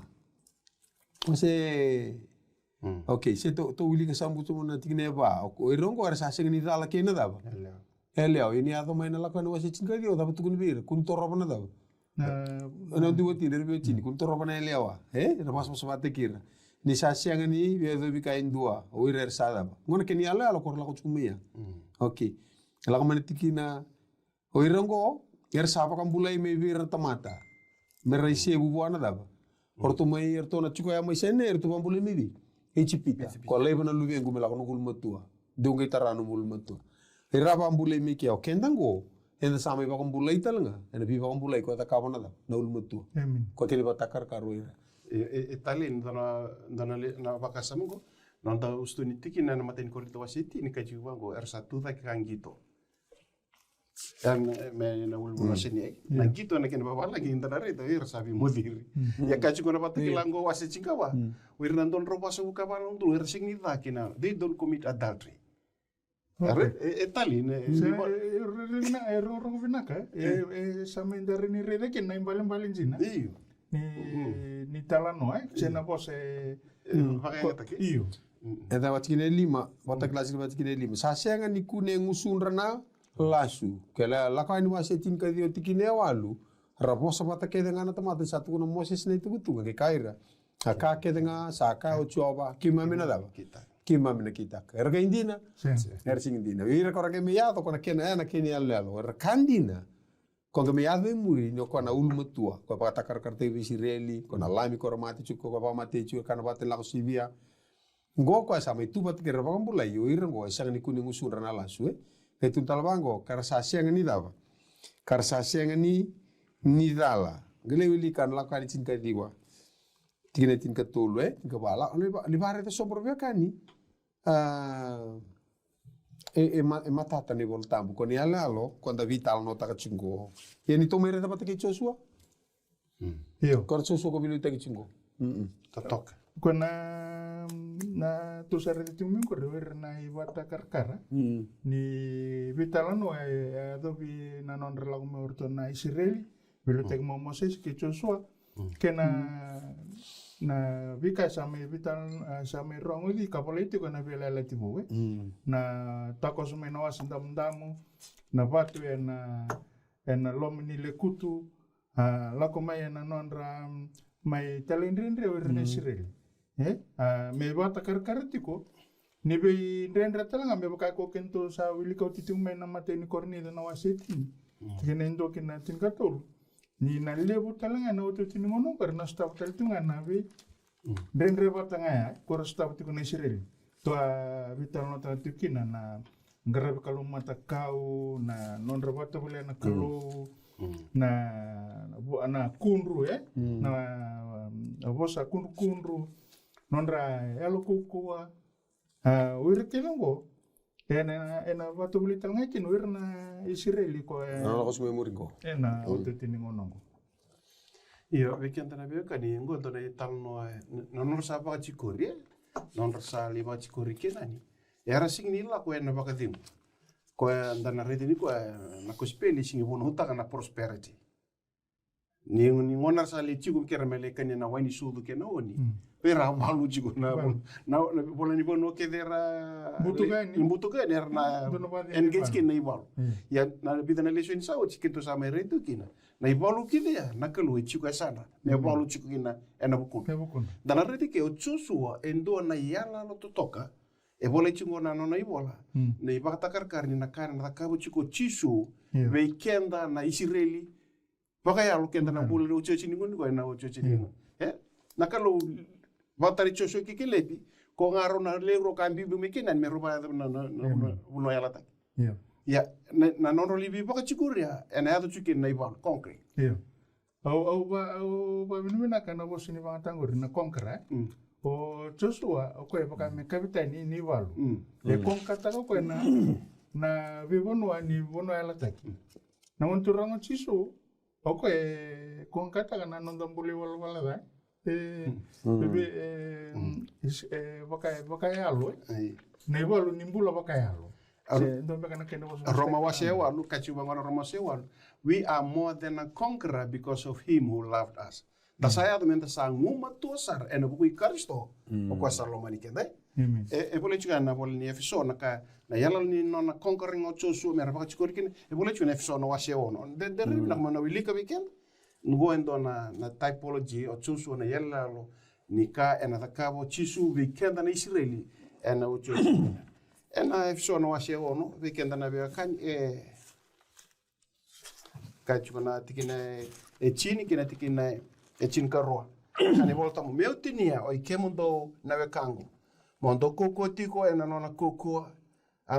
Mase okay, se to wili ka sambu to na tikne ba. O irongo ara sa sengni dala kena da ba. Eleo ini ado mai na la kana wasi chinga dio da tukun bir kun to roba na da. Na duwa ti der be chini kun to roba na eleo. Na mas mas mate kira. Ni sa senga ni be do bi kain dua. O irer sa da ba. Ngona ke ni ala ko la ko chumia. Okay. La ka tikina o irongo er sa pa kambulai me bir tamata. Merai bu buana da ba. Orto mai erto na chuko ya mai sene erto bambule mibi echipita ko leba na luvi ngumela kono gul matua donge taranu mul matua era bambule mi ke o kendango enda samai ba bambule italanga ena bi bambule ko ta kabona da na ul matua ko kele ba takar karoira Italien dana na bakasamungo nanta ustuni tiki na maten korito wasiti ni kajiwango R1 ta kangito me na ulmu sini na gitu na kena bawa lagi intana rito sabi modiri ya kacu kona patu kilango wase cingkawa wirnandon roba so buka bana untuk sing nita kina they don't commit adultery Itali ne rina error vinaka sama indari rede kena imbalin balin jina ni talano cena bos Iyo. Eta watikine lima, wata klasi watikine lima. Sasenga ni kune ngusundrana lasu. Kela lakani wasetin ka dio tikine walu. Raposa wata kedengana tamata satu kuna Moses na itu betul ke kaira. Aka kedenga saka ochoba kimamina daba. Kimamina kita. Erga indina. Ersing indina. Ira korake meyato kona kena na kene alalo. Erkandina. Quando me ave muri no kona ulma tua. Ko pata karkarte Israeli, kona lami koromati chuko ko pamate chu kana bate la sibia. Ngo ko sama itu bat kira bang bulai yo ira ngo sang ni kuning usuran ala su e tu talbango karsa siang ni dava. Karsa siang ni dala. Gele wili kan la kan tin ka diwa. Tigene tin ka tolu ka bala li bare te sobro via kani. E matata ne voltambu con i alalo quando vital no taka chingo. E ni tomere da patake chosua? Iyo. Kor chosua ko bilu taki chingo. Totok. Kona na tu sare de tu minko rever na ibata karkara. Ni vital no adobi na non relago me orto na Israeli. Bilu tek mo Moses ke chosua. Kena na vika same vital same rongo di kapolitiko na vela la tibu na takos me no asindam damu na vatu na lomini le kutu la komaya na nonra mai talendrendre orne Israel me vata karkaritiko ni be ndendra talanga me baka ko kento sa wili ko titung me na mateni korni na waseti kenendo kina tinkatol ni na lebu talanga na oto tinimono karena staff taltunga na be dendre batanga ya ko staff tikuna Israel to vital no tukina na ngarabe kalu mata kau na non rabata bole na kalu na kunru na bosa kunru nonra elo kukua wirkelongo ena watu buli talanga kin wirna Israeli ko Na ko sume muringo. ena ototini ngonongo Iyo weekend na bia kani ngo to nei talno non sa ba chikori non sa li ba chikori kenani era singni la ko ena baka dim ko ndana rede ni ko na ko speli singi bono hutaka na prosperity ni ngona sa li chiku kermele kani na wani sudu kenoni pera malu chiku na bola ni bono ke dera butuga ni na engage kin nei bal ya na bidana lesson sa o chikinto sa mai retu kina na ibalu kide ya na kalu chiku sana me balu chiku kina ena bukun dana rede ke o chusua endo na yala lo totoka e bola chingo na nona ibola na ibata karkar ni na kana na kabu chiku chisu weekenda na Israeli baka ya lo kenda na bulu lo chechi ningo ko na o chechi ningo na kalu batari choso kikelepi ko ngaro na lero kambi bumikina me roba na uno yala ta ya na nono libi baka chikuria ena ya to chikin na ibal concrete au ba minumina kana bo sini ba tangor na konkra o Joshua o ko baka me kapitani ni walu e konkata ko na vivono ani vono yala taki na monturango chiso o ko konkata kana nondambuli wala da baka yalo na iwalu nimbula baka yalo Roma wasewa lu kachuba ngona Roma sewa we are more than a conqueror because of him who loved us da saya mente sa nguma tosar ena buku Kristo o ko salomani kende e bole chuga na bole ni efso na ka na yala ni no na conquering o chosu mera baka chukorikin e bole chuga efso no wasewa no de na mo wilika weekend ngoendo na typology o chosu na yala lo nika ena takabo chisu weekend na Israeli ena o chosu ena efso no wasewa no weekend na be kan kachuna tikina chini kina tikina chin karoa ani volta mo meutinia o ikemundo na wekango mondo koko tiko ena nona koko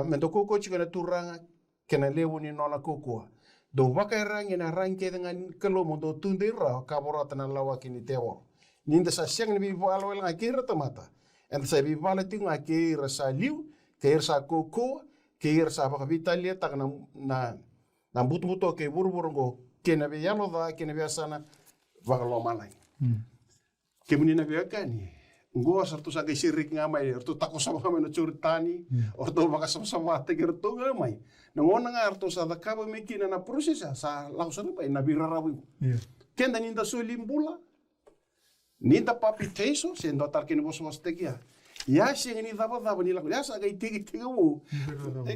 mendo koko chika na turanga kena lewu ni nona koko do waka rangi na rangi dengan kelo mondo tundira kaborata na lawa kini tewo ninda sa siang ni bivalo nga kira tamata en sa bivalo tinga kira sa liu kira sa koko kira sa baka vitalia tak na butu ke burburgo kena be yalo da kena be sana vagalo malai kemuni na be kani ngo sartu sa sirik ngamai orto tako sama kami na churitani orto baka sama te gerto ngamai na ngona nga orto sa dakaba mekina na prosesa sa lausana pa na birarawi kenda ninda solimbula Ninda papiteso se ndo tar kini bos tekia. Ya si ngini dava ni laku ya sa kai tigi wo.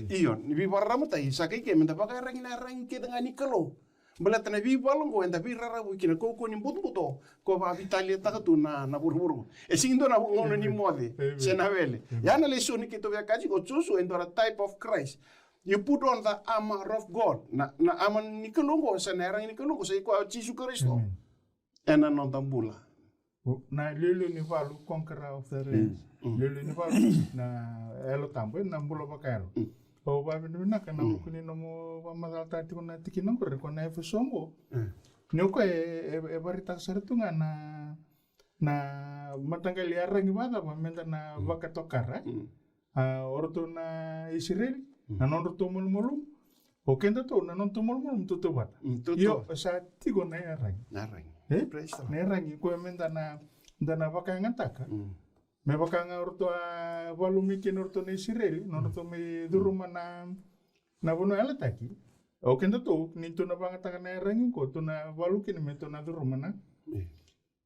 Iyo ni bi barramu tai sa kai ke menda pakai rangi ke dengan ni kalo. Belat na bi balongo enda bi rara wu kina ko ni buto ko ba vitalia ta tu na buru. E sindo na ngono ni mode. Se na vele. Ya na leso ni kito ya kaji ko chusu endora type of Christ. You put on the armor of God. Na aman ni kalungo sa nerang ni kalungo sa iko Jesu Kristo. Ena non tambula. Na lulu ni valu conqueror of the race. Lulu ni valu na elo tambo na mbula bakalo. O ba bina kana kuni no mo pamadal tati kona tikino ko kona efesongo. Ni ko e barita sertunga na matanggali arang ibada mamenda na bakatokara. Orto na Israel na non to mulmulum. O kenda to na non to mulmulum to bata. Yo sa tigo na arang. Nerang ko emenda na bakanga taka. Me bakanga orto a valumikin orto na Israel, no orto me duruma na bono ala taki. O kenda to ninto na bangata na nerang ko to na valukin me to na duruma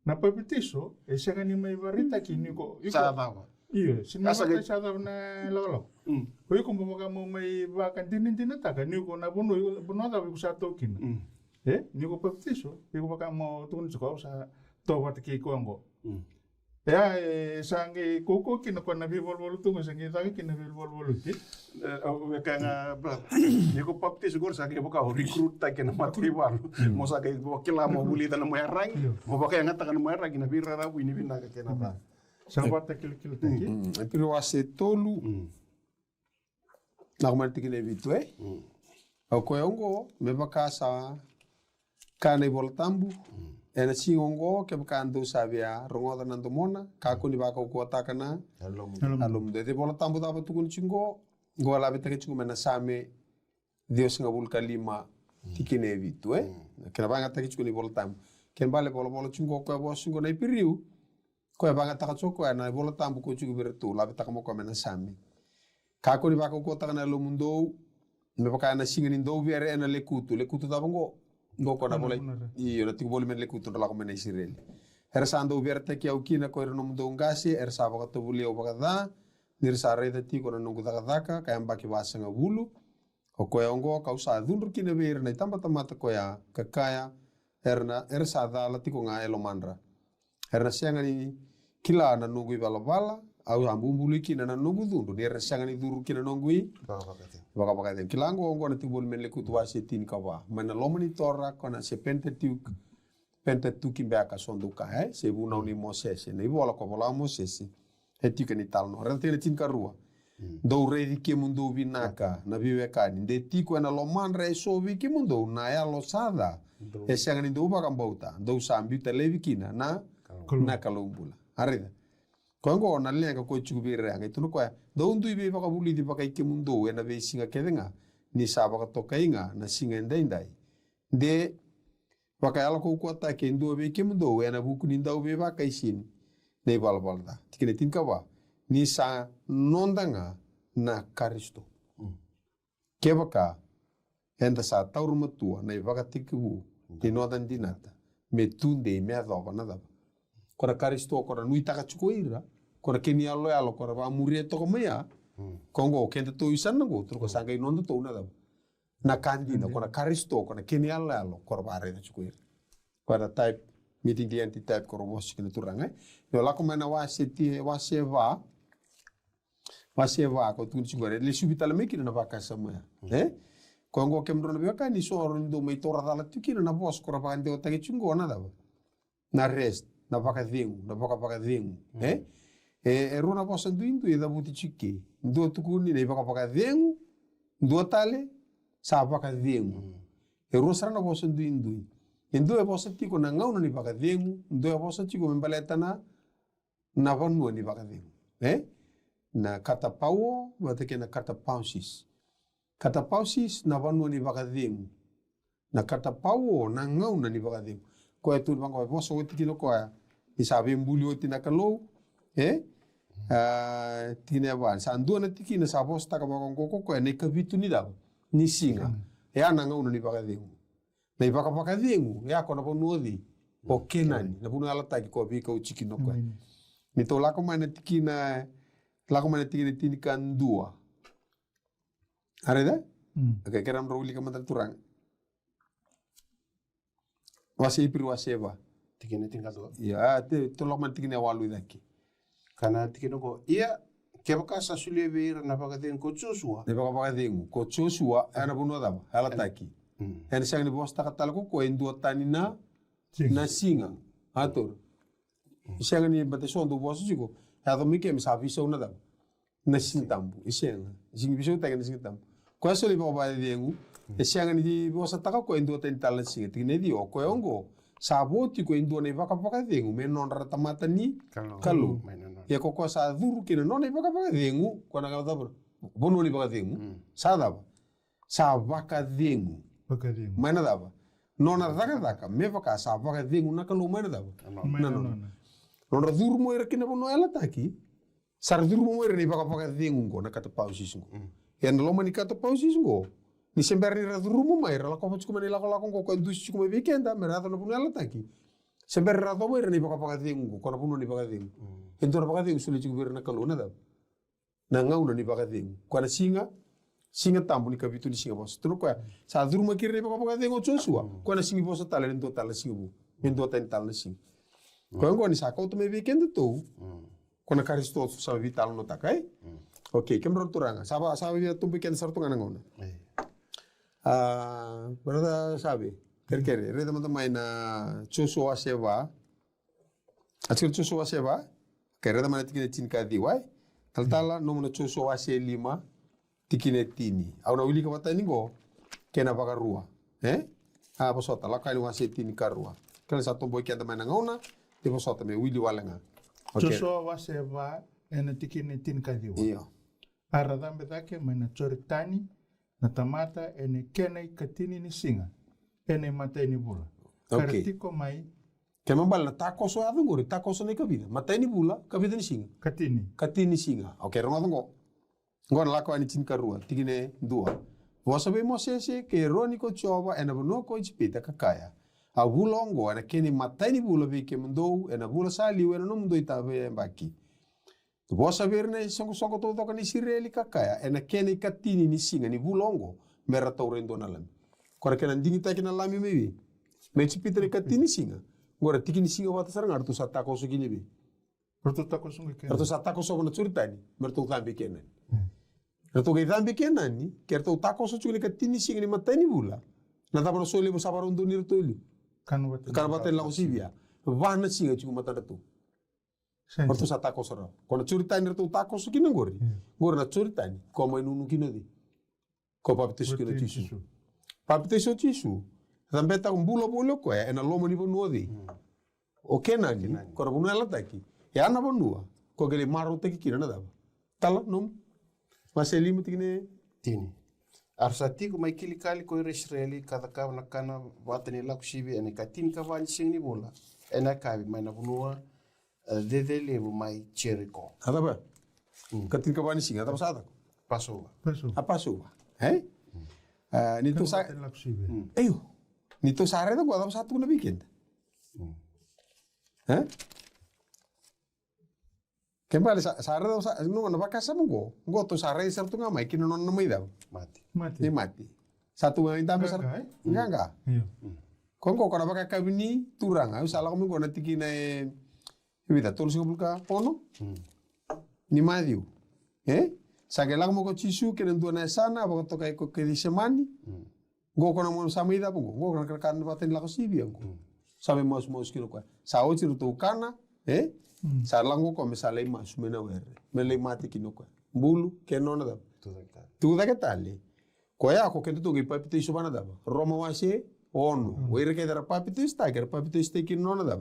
na papitiso e sanga ni mai barita kini ko. Sa dawa. Iyo, sinamata sa dawa na lolo. Ko iko mo mo mai bakan dinin taka ni ko na bono da ko sa tokin. Ni ko papitiso, iko baka mo tun ko sa to wat ki ko ngo. Ya sangi koko kina ko na bibol tungo sangi sangi kina bibol ti. Kaya nga ni ko papitiso ko sa baka recruit ta kina matriwal. Mo sa kay kila mo bulita na mo yarang. Mo baka nga ta mo yarang na birara wini bina ka kina ba. Sa bata kil taki. Pero ase tolu. Na ko tikine bitwe. Au ko ongo me baka sa kana bol tambu. Ena singongo ke bakando sabia rongoda nando mona ka kuni baka ko takana alum de bola tambu da tukun chingo go la beta ke chingo mena same Dios ngabul kalima tikine vitu kena banga take chingo ni bola tambu ken bale bola chingo ko bo chingo na piriu ko banga taka choko na bola tambu ko chingo bertu la beta ko mena same ka kuni baka ko takana lo mundo me baka na singini do viere na lekutu da bongo Ngoko na boleh iyo na tigo boleh menle kutu dala komena Israel. Ersando verte ki au kina ko erno mundo ngasi ersa baka to buli au baka da nirsa reda ti ko nungu daka kaya mbaki basa nga bulu. O ko ongo ka usa dunru kina ver na tamba tamata ko ya kakaya ersa dala ti ko nga elo mandra. Erna sianga ni kila na nungu bala au ambumbulu kina na nungu dundu ni ersa ni duru kina nungui. Baka tem kilango ongo na tibol menle kutu wasi tin kawa mana lo monitora kona se pentetuk kimbaka sonduka se buna ni Moses ne bola ko bola Moses etika ni talno rete tin karua do redi ke mundo binaka na vive kani de tiko na lo manre so vi ke mundo na ya lo sada e sanga ni do baka mbauta do sambi televikina na kalumbula arida Kongo na lenga ko chubire anga itu ko do undu ibe baka buli di baka ike mundo ena be singa kedenga ni sa baka tokainga na singa ndai de baka ala ko ta ke ndo be ike mundo ena buku ni ndau be baka isin ne balbalda tikene tinka wa ni sa nondanga na Kristo ke baka enda sa taur matua na baka tiku ni nodan dinata me tunde me adova nada Kora Kristo kora nui taka chukoira kora keni alo kora ba murie to komea kongo kente to isana go tro sanga inondo to una na kandi na kora Kristo kora keni alo kora ba re chukoira kora type meeting di anti type kora mos kene turanga yo la komena waseva ko tun chingore le subita le mekina na baka sama kongo kemro na baka ni so ndo mai tora dala tikina na bos kora ba ande o tagi chungo na da na rest na baka dengu runa bosa ndu da buti chiki ndo tukuni ne baka dengu ndo tale sa baka dengu runa na bosa ndu e bosa tiko na ngau ni baka dengu ndo e bosa tiko membaleta na vanu ni baka dengu na kata pau batake na kata pausis na vanu ni baka dengu na kata pau na ngau ni baka dengu ko e tu bango e boso ti kino ko e sabe mbulio ti na kalo tine ban sa ndo na tiki na sa bosta ka bango ko e ne kabitu ni da ni singa e ana nga una ni baka dengu na i baka dengu e ako na bonuodi O kenani na bunu ala taki ko bi ko chiki no ko. Ni to lako mana tikina tini kan dua. Are da? Okay, keram roli ka mantal turang. Wase ipir wase ba. Tikina tinggal dua. Ya, to lako man tikina walu daki. Kana tikina ko ia ke baka sa sulie beira na baka den ko Joshua. Ne baka baka dengu ko Joshua ana bunu da ala taki. En sang ni bos takatala ko en dua tanina na singa ator. Isang ni bate sondo bos jugo. Ha do mike mi sabi so na da. Na sintambu isang. Sing biso ta na sintambu. Ko so li baba dengu. Isang ni bos taka ko en dua tan tala singa. Tine di o ko ongo. Saboti ko en dua ne baka baka dengu men non rata mata ni kalu. Ya ko sa duru kina non ne baka baka dengu ko na ga da. Bono ni baka dengu. Sa da. Sa baka dengu. Mana dava. Nona daka me vaka sa vaka vingu na kalu mana dava. No. Nona duru mo era kina bono ela taki. Sar duru mo era ni vaka vingu ngo na kata pausis ngo. Ya na loma ni kata pausis ngo. Ni sember ni ra duru mo mai ra la ko kuma ni la ko ko dus kuma weekend me ra na bono ela taki. Sember ra do mo era ni vaka vingu ko na bono ni vaka vingu. Ento na vaka vingu suli chiku na kalu na dava. Na ngau na ni vaka vingu. Ko na singa tambu ni kabitu ni singa bos. Tuno ko sa duru makiri pa ka dengo Joshua. Ko na singi bos tala len total singa bu. Men do tan tal singa. Ko ngo ni sa ko to me weekend to. Ko na karisto sa vital no takai. Okay, kem ro turanga. Saba tu weekend sartu ngana ngona. Berada sabe. Kerkere re teman-teman na Joshua seva. Atsir Joshua seva. Kere teman tikine tin ka diwai. Tal-tala no na Joshua se 5 tikine tini. Au na wili ka watani go kena baka rua. Posota la kaili wase tini ka rua. Kala satu boy kia tamana ngona, te posota me wili walanga. Joshua wase va ena tikine tin ka diwa. Iyo. Aradambe dake mana choritani na tamata ene kena ikatini ni singa. Ene mata ini bula. Okay. Karatiko mai Kema bal na takoso adu ngori, takoso ne kabida. Mata ini bula, kabida ni singa. Katini singa. Okay, ronga tungo. Ngona lako ani tin karua tikine dua. Wasabe mosese ke roni ko choba ena bono ko ispita kakaya. A bulongo ana kene matani bula be ke mndo ena bula sali wena no mndo itabe mbaki. Wasabe ne songo to ka ni sireli kakaya ena kene katini ni singa ni bulongo mera taurendo na lami. Kora kena ndingi ta kena lami mewi. Me ispita ne katini singa. Ngora tikini singa wata sarang artu satako so gini be. Artu satako so na churitani merto tambe kena. Rato kay dambi kenani, kerto tako so chuli katini singa ni matani bula. Na tapano soli mo sabaron do ni rtoli. Kanabate la usibia. Vana singa chiku matanda tu. Orto sa tako sora. Kono churitani rato tako so kina ngori. Ngori na churitani ko nunu kina di. Ko papitesu kina tisu. Papitesu tisu. Dambeta umbula bolo ko ena lomo ni bonua di. O kenani, ko bonua la taki. Ya na bonua. Ko gele maro teki kina na daba. Tala nom. Masih 5 tikine tini. Arsati ko mai kili kali ko Israeli kada ka na kana watani la kusibi ene katin ka van sing ni bola. Ena ka mai na bunua de levo mai Jericho. Ada ba? Katin ka van sing ada pasada. Pasova. Apa suba? Nito sa Ayo. Nito sare to gua ada satu na weekend. Kembali sare no na bakasa mo go to sare sartu nga mai kino non mai daw. Mati. Satu nga intambe sar. Enggak. Kongko kana baka kabini turang au sala ko go na tikina vida tolo sing bulka ono. Ni madiu. Sagela mo ko chisu kenen duana sana ba to kai ko ke semani. Go kono mo samida po go kana kan baten la ko sibiang ko. Sabe mos kino ko. Sa o chiru to kana Sarlango ko misale mas mena wer. Mele mati kino ko. Bulu kenona da. Tu da ketali. Ko ya ko kento gi papito iso bana da. Roma wase onu. Were ke dara papito sta ke papito ste kinona da.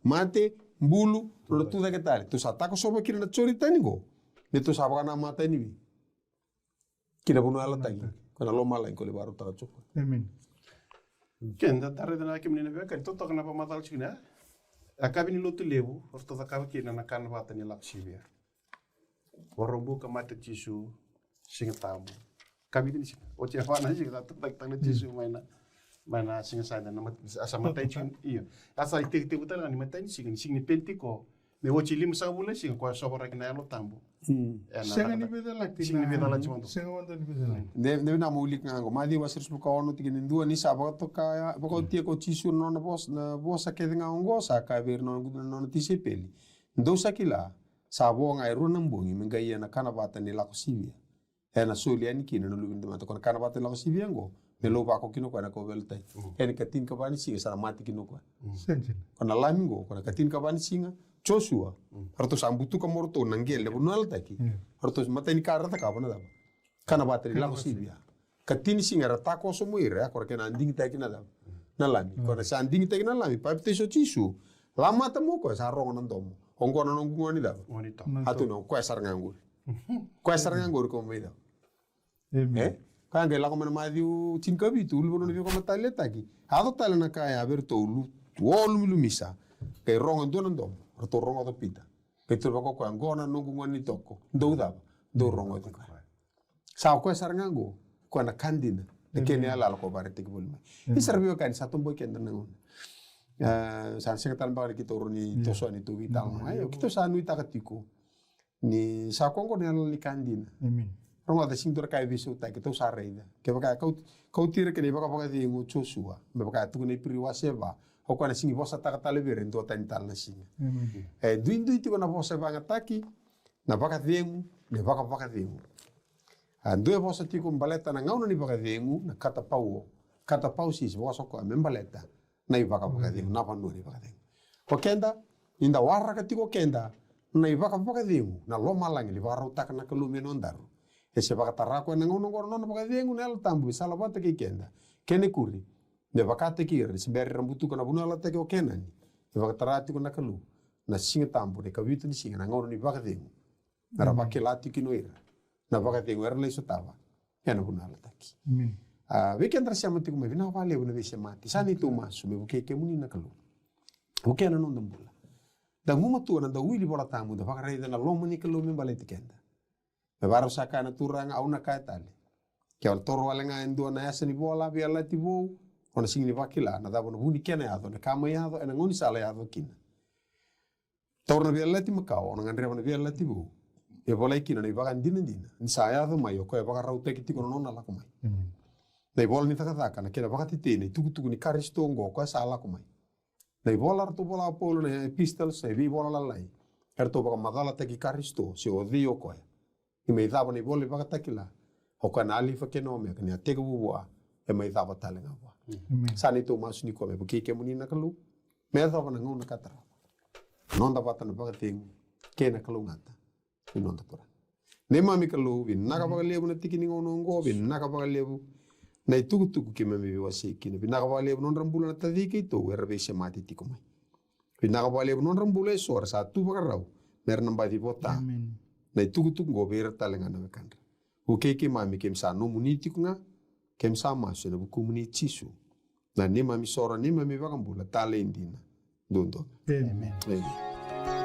Mate bulu lo tu da ketali. Tu satako sobo kirna chorita ni go. Ne tu sabaka na mata ni bi. Kina bunu ala tagi. Kana lo mala ko le baru ta choko. Amen. Kenda tare da na kimni ne ka to kana pa matal china. Akabini lotu lewu, orto takawa kina na kan wata ni laksibia. Warombu kamata chisu singa tamu. Kabini ni singa. Oche fana singa tak tak tak chisu maina. Mana singa sana na asa matay chicken iyo. Asa ite utala ni matay chicken ni peltiko. Me wochi lim sa bula singa kwa sobora kina lo tambo. Senga ni beda lagi. Singa ni beda lagi chuma. Senga wanda ni beda lagi. Deve na mulik nga ngo madi wasir spu kaono tigin ndua ni sa baka to ka baka tie ko chisu no na bosa ke nga ngo sa ka ver no no tisi peli. Ndo sakila sa bo nga ru nang bungi menga ia na kana bata ni la ko sivia. Na soli ani kina no lubin de ko kana bata la ko sivia ngo. Me lo ba ko kino ko na ko veltai. Katin ka bani singa sa mati kino ko. Senjil. Kona lamingo kona katin ka bani singa Joshua, hartos ambutu ka morto nanggel lebu nal taki. Hartos mata ni karata ka bana daba. Kana bateri la sibia. Katini singa rata ko so muire akor kena anding taki na daba. Na lami, kona sa anding taki na lami, pa pte so chisu. Lama tamo ko sa rongo nan domo. Ongo na nongo ni daba. Hatu no ko sar ngangul. Ko sar ngangul ko me daba. Kanga la ko mana madiu tinkabi tu lu no ko matale taki. Hado tala na kaya aberto lu. Wol lumisa. Kay rongo donan domo. Roto rongo do pita. Petro bako ko angona nungu ngoni toko. Do daba. Do rongo do ka. Sa ko sar ngango ko na kandina. De kene ala ko barete ko bulma. Isarbio kan sa tumbo ken nangon. Sa sekretar ba kita uruni toso ni tu vital. Ayo kita sa nui takatiko. Ni sa ko ngone ala kandina. Amen. Rongo da sing dur kai visu ta kita sa reida. Ke baka kau tira ke baka baka di ngo Joshua. Me baka tu ne priwaseva. Hoko na singi bosa taka lebere ndo tani tal na singa. Duindu itu na bosa banga taki na baka dengu ne baka dengu. Ando bosa tiko mbaleta na ngauna ni baka dengu na kata pau sis bosa ko membaleta na baka dengu na panu ni baka dengu. Ko kenda inda warra ka tiko kenda na baka dengu na lo malangi li warra taka na kalume nondaru. Ese baka tarako na ngauna ngoro na baka dengu na tambu sala bata ki kenda. Kene kuri ne bakate kiri seberi rambutu kana buna la teke okenani ne bakatarati kuna kalu na singa tambu ne kawitu ni singa na ngoro ni bakadengu na rabake lati kinoira na bakadengu era leso tava ya na buna la taki weekend rasiamati kuma vina vale una vese mati sani tu masu me buke muni na kalu buke na non dambula da nguma tu na da wili bola tamu da bakare na lomo ni kalu me baleti kenda me baro saka na turanga au na kaitale ke al toro wala nga endo na yasa ni bola bi ala ti bo ona singini vakila na dabo no huni kena ya na kama ya ena ngoni sala ya kina torna bi ala ti makao ona ngandre ona bi ala ti bo e bola kina ni vagan dina ni sa ya mai ko e vaga raute ki tiko nona la komai dai bola ni taka na kena vakati tene tuku ni karisto ngo ko sala komai dai bola to bola polo ne pistol se vi bola la lai erto vaga madala te ki karisto se odio ko e me dabo ni bola vaga takila o kana ali fa keno me kana te ko bua e mai dabo talenga bua sani to masu ni ko me buki ke muni na kalu me dabo na ngona katara non da bata na baga ting ke na kalu ngata non da pora ne mami kalu vin na ka baga lebu na tikini ngono ngo vin na ka baga lebu na tuku ke me wasi kini vin na ka baga lebu non rambula na tadiki to erbe se mati tiko mai vin na ka baga lebu non rambula so sa tu baga rau mer namba di bota na tuku ngo ber talenga na kandra ukeke mami kem sa no muniti kunga kem sa masu na buku muniti chisu na ne mami sora ne mami vakambula talendina dondo Amen. Amen.